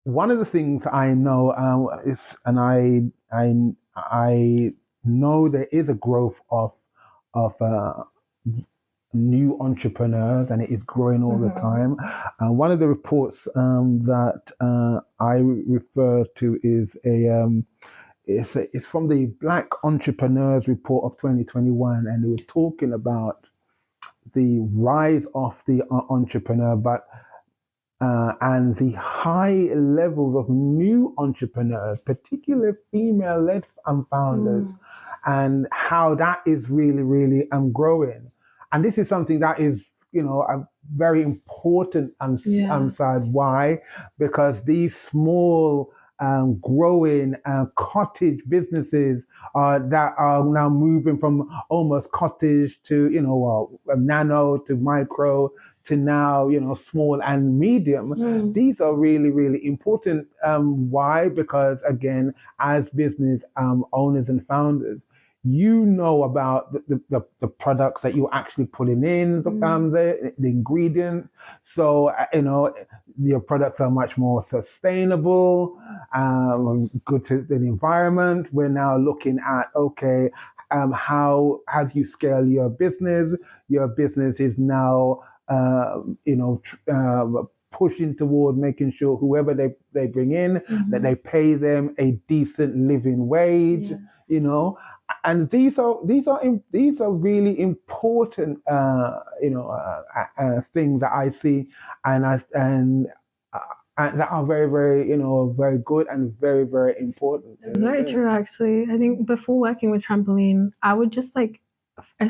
one of the things I know is, and I know there is a growth of new entrepreneurs, and it is growing all the time. One of the reports that I refer to is it's from the Black Entrepreneurs Report of 2021, and they were talking about the rise of the entrepreneur, and the high levels of new entrepreneurs, particularly female-led founders, and how that is really, really growing. And this is something that is, a very important side. Why? Because these small growing cottage businesses that are now moving from almost cottage to nano to micro to now small and medium. These are really, really important. Why? Because again, as business owners and founders, about the products that you're actually putting in, the ingredients. So, your products are much more sustainable, good to the environment. We're now looking at, okay, how do you scale your business? Your business is now, pushing toward making sure whoever they bring in, that they pay them a decent living wage, and these are really important, things that I see, and that are very, very, very good and very, very important. It's very true, actually. I think before working with Trampoline, I would just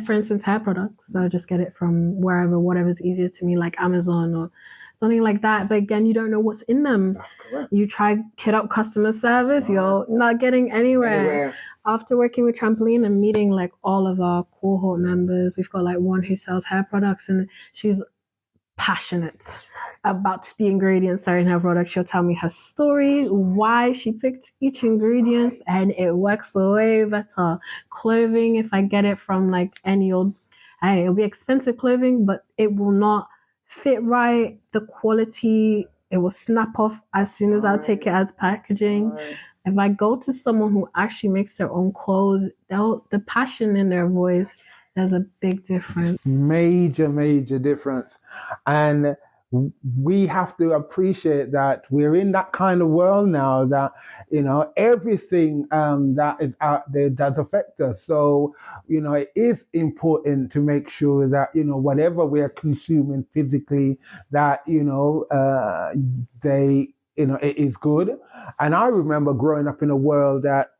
for instance, hair products. So just get it from whatever's easier to me, like Amazon or something like that. But again, you don't know what's in them. That's correct. You try hit up customer service, you're not getting anywhere. After working with Trampoline and meeting like all of our cohort members, we've got like one who sells hair products, and she's passionate about the ingredients that are in her product. She'll tell me her story, why she picked each ingredient, and it works way better. Clothing, if I get it from like any old, it'll be expensive clothing, but it will not fit right, the quality, it will snap off as soon as I take it as packaging. If I go to someone who actually makes their own clothes, the passion in their voice, there's a big difference. Major difference. And we have to appreciate that we're in that kind of world now that, everything that is out there does affect us. So, it is important to make sure that, whatever we're consuming physically, that, they, it is good. And I remember growing up in a world that,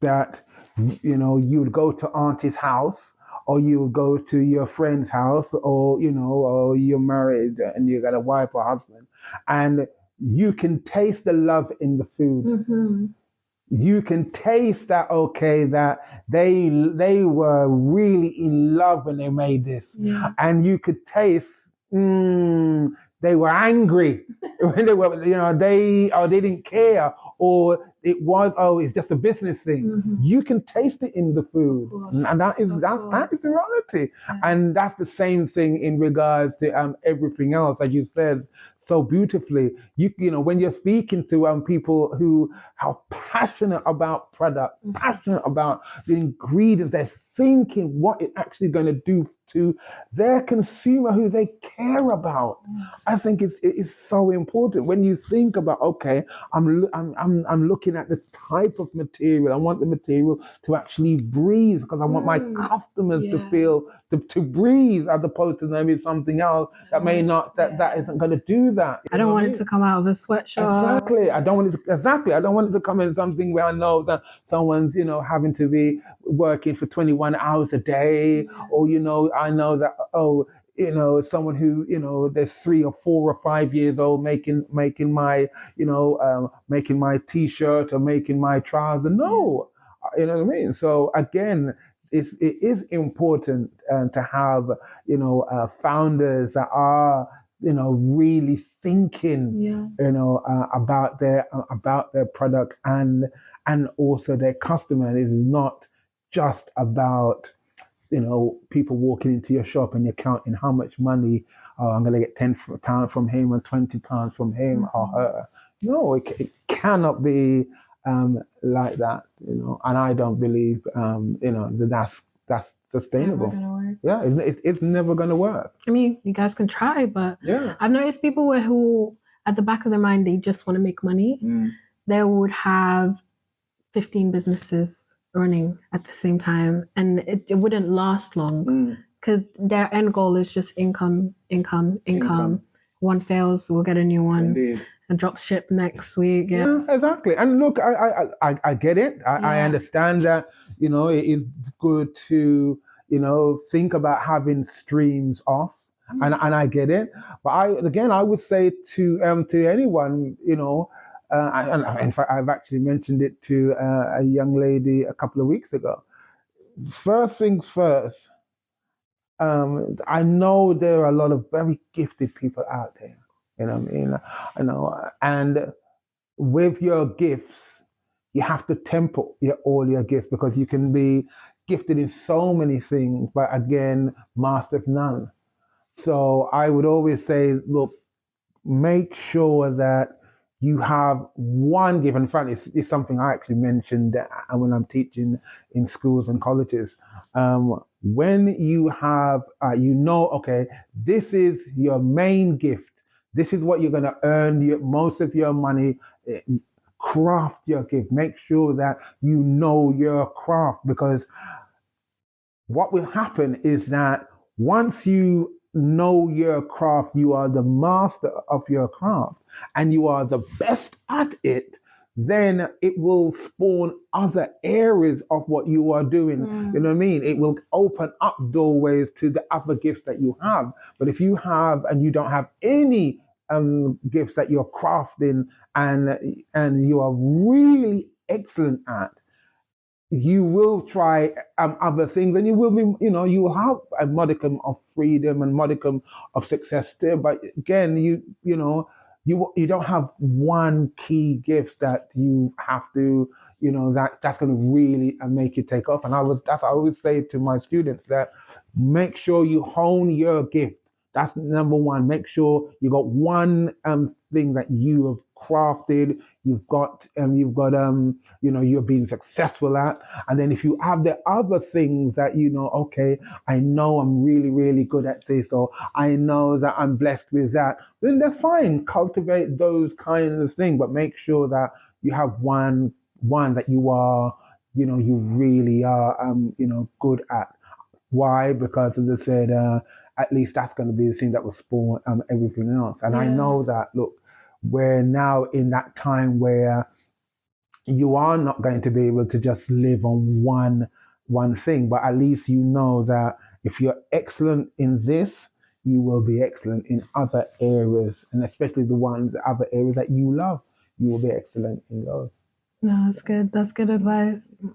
you would go to auntie's house, or you would go to your friend's house, or or you're married and you got a wife or husband, and you can taste the love in the food. Mm-hmm. You can taste that, okay, that they were really in love when they made this. Yeah. And you could taste they were angry when they were, they didn't care, or it's just a business thing. Mm-hmm. You can taste it in the food, and that is the reality. Yeah. And that's the same thing in regards to everything else, as you said so beautifully. You when you're speaking to people who are passionate about product, mm-hmm. passionate about the ingredients, they're thinking what it's actually going to do to their consumer who they care about. I think it is so important when you think about, okay, I'm looking at the type of material. I want the material to actually breathe, because I want my customers to feel to breathe, as opposed to maybe something else that may not that isn't going to do that. I don't want it to come out of a sweatshop. Exactly. I don't want it to come in something where I know that someone's having to be working for 21 hours a day, or I know that someone who they're 3 or 4 or 5 years old making my making my t-shirt or making my trouser. No, you know what I mean. So again, it is important to have founders that are really thinking about their product and also their customer. It is not just about people walking into your shop and you're counting how much money. Oh, I'm going to get £10 from him and £20 from him or her. No, it cannot be like that. And I don't believe that's sustainable. Yeah, it's never going to work. I mean, you guys can try, but I've noticed people who, at the back of their mind, they just want to make money. They would have 15 businesses running at the same time, and it wouldn't last long, because their end goal is just income. One fails, we'll get a new one. Indeed. And drop ship next week. Yeah, exactly. And look, I get it. I understand that it is good to think about having streams off, and I get it. But I would say to anyone, and in fact, I've actually mentioned it to a young lady a couple of weeks ago. First things first, I know there are a lot of very gifted people out there. And with your gifts, you have to temper all your gifts, because you can be gifted in so many things, but again, master of none. So I would always say, look, make sure that you have one gift. In fact, it's something I actually mentioned when I'm teaching in schools and colleges. When you have, okay, this is your main gift. This is what you're going to earn most of your money. Craft your gift. Make sure that you know your craft, because what will happen is that once you know your craft, you are the master of your craft and you are the best at it, then it will spawn other areas of what you are doing. You know what I mean? It will open up doorways to the other gifts that you have. But if you have and you don't have any gifts that you're crafting and you are really excellent at, you will try other things, and you will be, you will have a modicum of freedom and modicum of success still. But again, you don't have one key gift that you have to, that's going to really make you take off. And I always say to my students that make sure you hone your gift. That's number one. Make sure you got one thing that you have crafted. You're being successful at. And then if you have the other things that okay, I know I'm really, really good at this, or I know that I'm blessed with that, then that's fine. Cultivate those kinds of things, but make sure that you have one that you are, you really are, good at. Why? Because, as I said, at least that's going to be the thing that will spawn everything else. And I know that, look, we're now in that time where you are not going to be able to just live on one thing, but at least you know that if you're excellent in this, you will be excellent in other areas, and especially the other areas that you love, you will be excellent in those. No, that's good. That's good advice.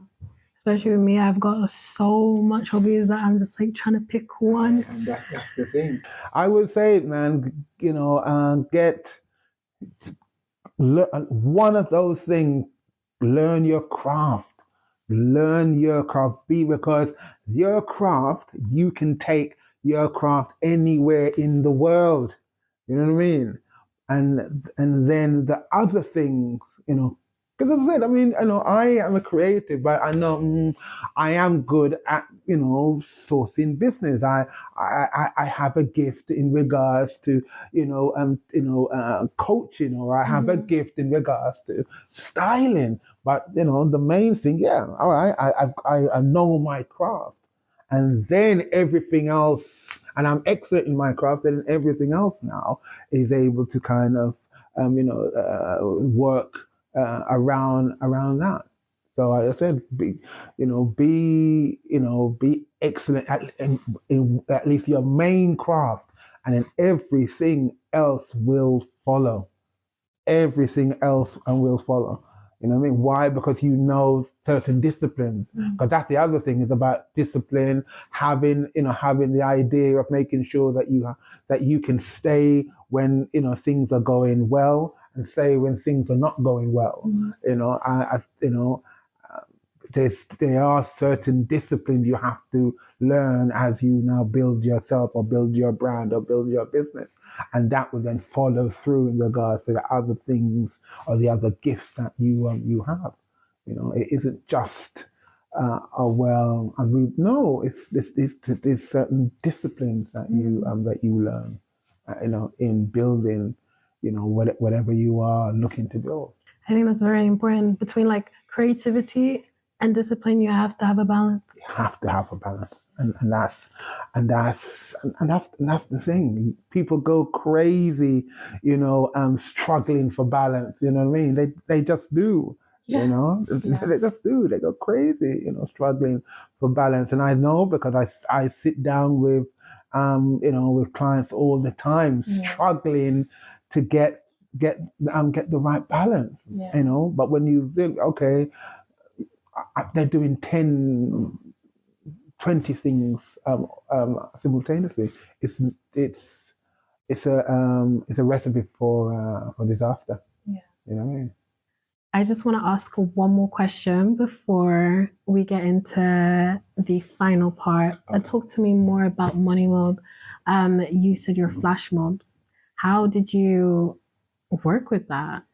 Especially with me, I've got so much hobbies that I'm just like trying to pick one. And that's the thing. I would say, man, get one of those things. Learn your craft. Learn your craft. Because your craft, you can take your craft anywhere in the world. You know what I mean? And then the other things, because as I said, I am a creative, but I know I am good at, sourcing business. I have a gift in regards to, coaching, or I have a gift in regards to styling. But, the main thing, all right, I know my craft. And then everything else, and I'm excellent in my craft, and everything else now is able to kind of, work around that. So as I said, be excellent at least your main craft, and then everything else will follow. Everything else will follow. You know what I mean? Why? Because you know certain disciplines. Because that's the other thing, is about discipline, having the idea of making sure that you can stay when things are going well, and stay when things are not going well. There are certain disciplines you have to learn as you now build yourself, or build your brand, or build your business, and that will then follow through in regards to the other things or the other gifts that you have. It isn't just there's certain disciplines that you learn, in building, whatever you are looking to build. I think that's very important. Between like creativity and discipline, you have to have a balance. You have to have a balance, and that's the thing. People go crazy, struggling for balance. You know what I mean? They just do. They just do. They go crazy, struggling for balance. And I know, because I sit down with with clients all the time, struggling to get the right balance. But when you think, okay, they're doing 10, 20 things simultaneously, it's a recipe for disaster. You know what I mean? I just want to ask one more question before we get into the final part. Talk to me more about Money Mob. You said your flash mobs. How did you work with that?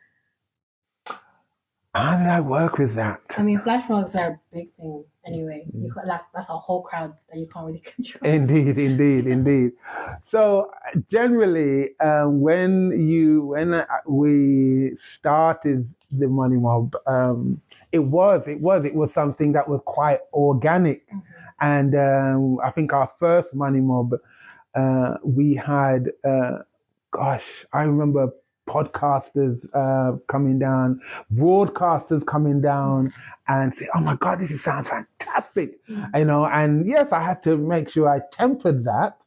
How did I work with that? I mean, flash mobs are a big thing anyway. That's a whole crowd that you can't really control. Indeed. So generally, when we started the Money Mob, it was something that was quite organic, and I think our first Money Mob, we had, I remember podcasters coming down, broadcasters coming down, and say, "Oh my God, this sounds fantastic," And yes, I had to make sure I tempered that.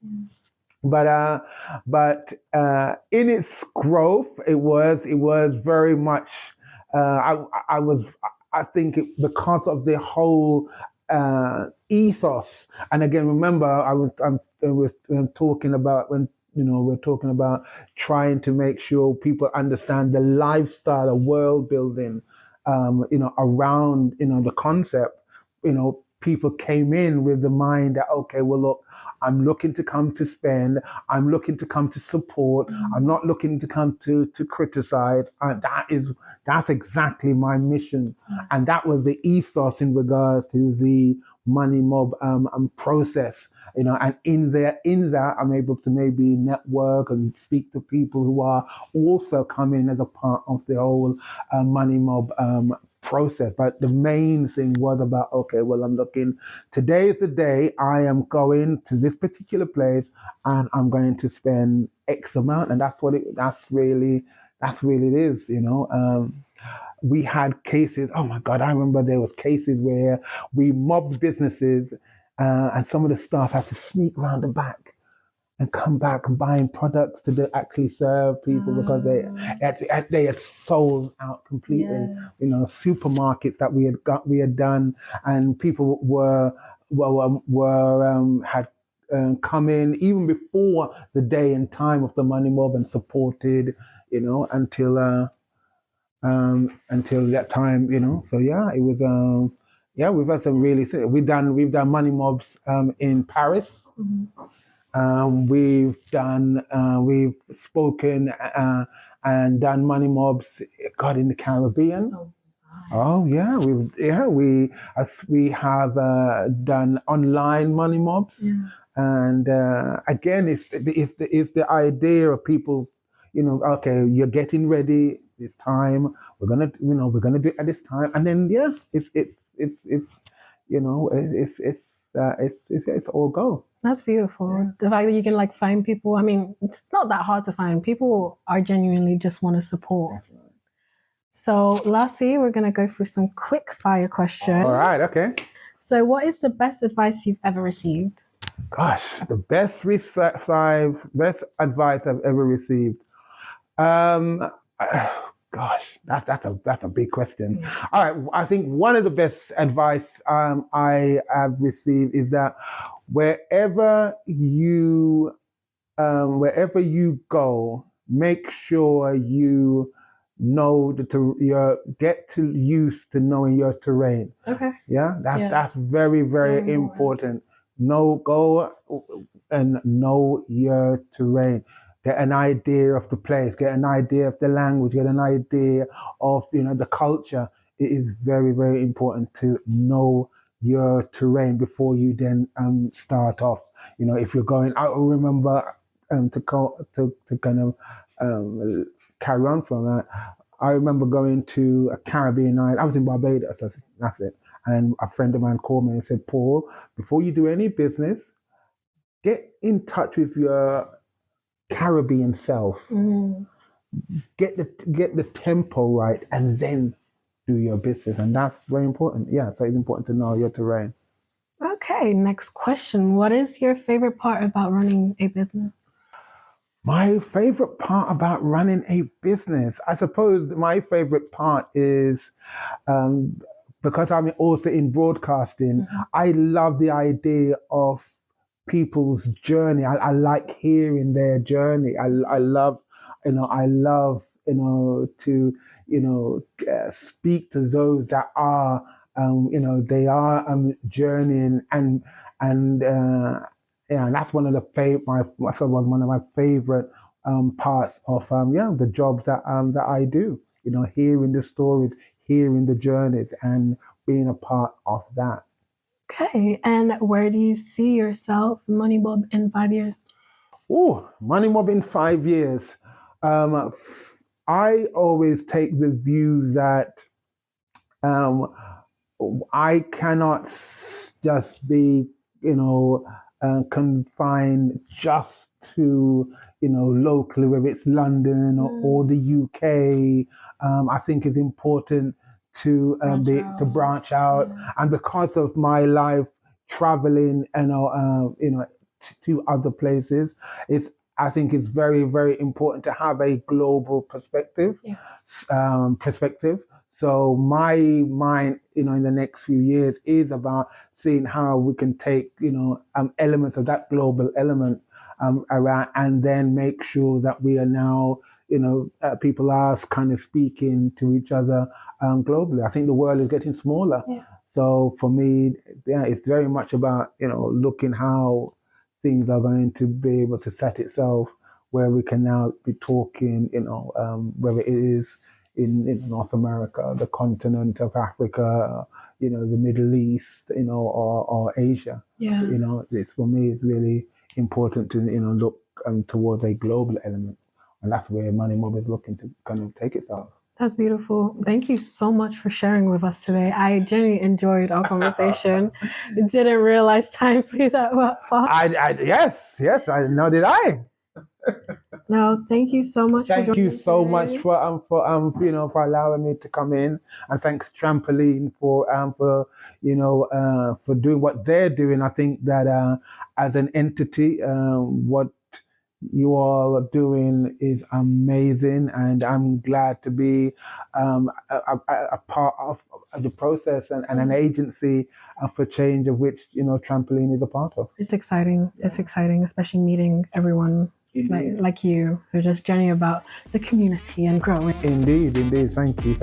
But in its growth, it was very much. I think because of the whole ethos, and again, remember, I was talking about when. We're talking about trying to make sure people understand the lifestyle of world building, around, the concept. people came in with the mind that, okay, well, look, I'm looking to come to spend. I'm looking to come to support. I'm not looking to come to criticize. That's exactly my mission. And that was the ethos in regards to the Money Mob process, and in that, I'm able to maybe network and speak to people who are also coming as a part of the whole Money Mob process. But the main thing was about, okay, well, I'm looking, today is the day I am going to this particular place and I'm going to spend X amount. And that's really it is, we had cases. Oh my God, I remember there was cases where we mobbed businesses, and some of the staff had to sneak around the back and come back and buying products to actually serve people because they had sold out completely. Supermarkets that we had done, and people had come in even before the day and time of the Money Mob and supported, until that time. So yeah, it was. We've had some really. We've done Money Mobs in Paris. We've spoken and done Money Mobs, God, in the Caribbean. Oh yeah, we have done online Money Mobs, and again, it's the idea of people, okay, you're getting ready. It's time. We're gonna do it at this time, and then it's all go. That's beautiful. Yeah. The fact that you can find people. I mean, it's not that hard to find. People are genuinely just want to support. Definitely. So lastly, we're going to go through some quick fire questions. All right. Okay. So what is the best advice you've ever received? Gosh, the best advice I've ever received. Gosh, that's a big question. Yeah. All right, I think one of the best advice I have received is that wherever you go, make sure you know get used to knowing your terrain. Okay. Yeah, that's very, very important. Go and know your terrain. Get an idea of the place, get an idea of the language, get an idea of, the culture. It is very, very important to know your terrain before you then start off. If you're going, I remember to kind of carry on from that. I remember going to a Caribbean island. I was in Barbados, that's it. And a friend of mine called me and said, Paul, before you do any business, get in touch with your Caribbean self. Get the tempo right, and then do your business, and that's very important. Yeah, so it's important to know your terrain. Okay, next question. What is your favorite part about running a business? My favorite part about running a business, I suppose my favorite part is because I'm also in broadcasting. I love the idea of people's journey. I like hearing their journey. I love to speak to those that are they are journeying, and that's one of my favorite parts of the jobs that I do. Hearing the stories, hearing the journeys, and being a part of that. Okay, and where do you see yourself, Money Mob, in 5 years? Oh, Money Mob in 5 years. I always take the view that I cannot just be, confined just to, locally, whether it's London or the UK. I think it's important to branch out, and because of my life traveling, to other places, I think it's very, very important to have a global perspective. So my mind, in the next few years is about seeing how we can take, elements of that global element around, and then make sure that we are now, people are kind of speaking to each other globally. I think the world is getting smaller. Yeah. So for me, yeah, it's very much about, looking how things are going to be able to set itself where we can now be talking, whether it is in North America, the continent of Africa, the Middle East, or Asia. Yeah. It's for me, it's really important to, look towards a global element. And that's where Money Mob is looking to kind of take itself. That's beautiful. Thank you so much for sharing with us today. I genuinely enjoyed our conversation. Didn't realize time flew that fast. Yes, I know did I. No, thank you so much. Thank you so much for allowing me to come in, and thanks Trampoline for doing what they're doing. I think that as an entity, what you all are doing is amazing, and I'm glad to be a part of the process and an agency for change of which Trampoline is a part of. It's exciting. It's exciting, especially meeting everyone like you who are just journeying about the community and growing. Indeed. Thank you.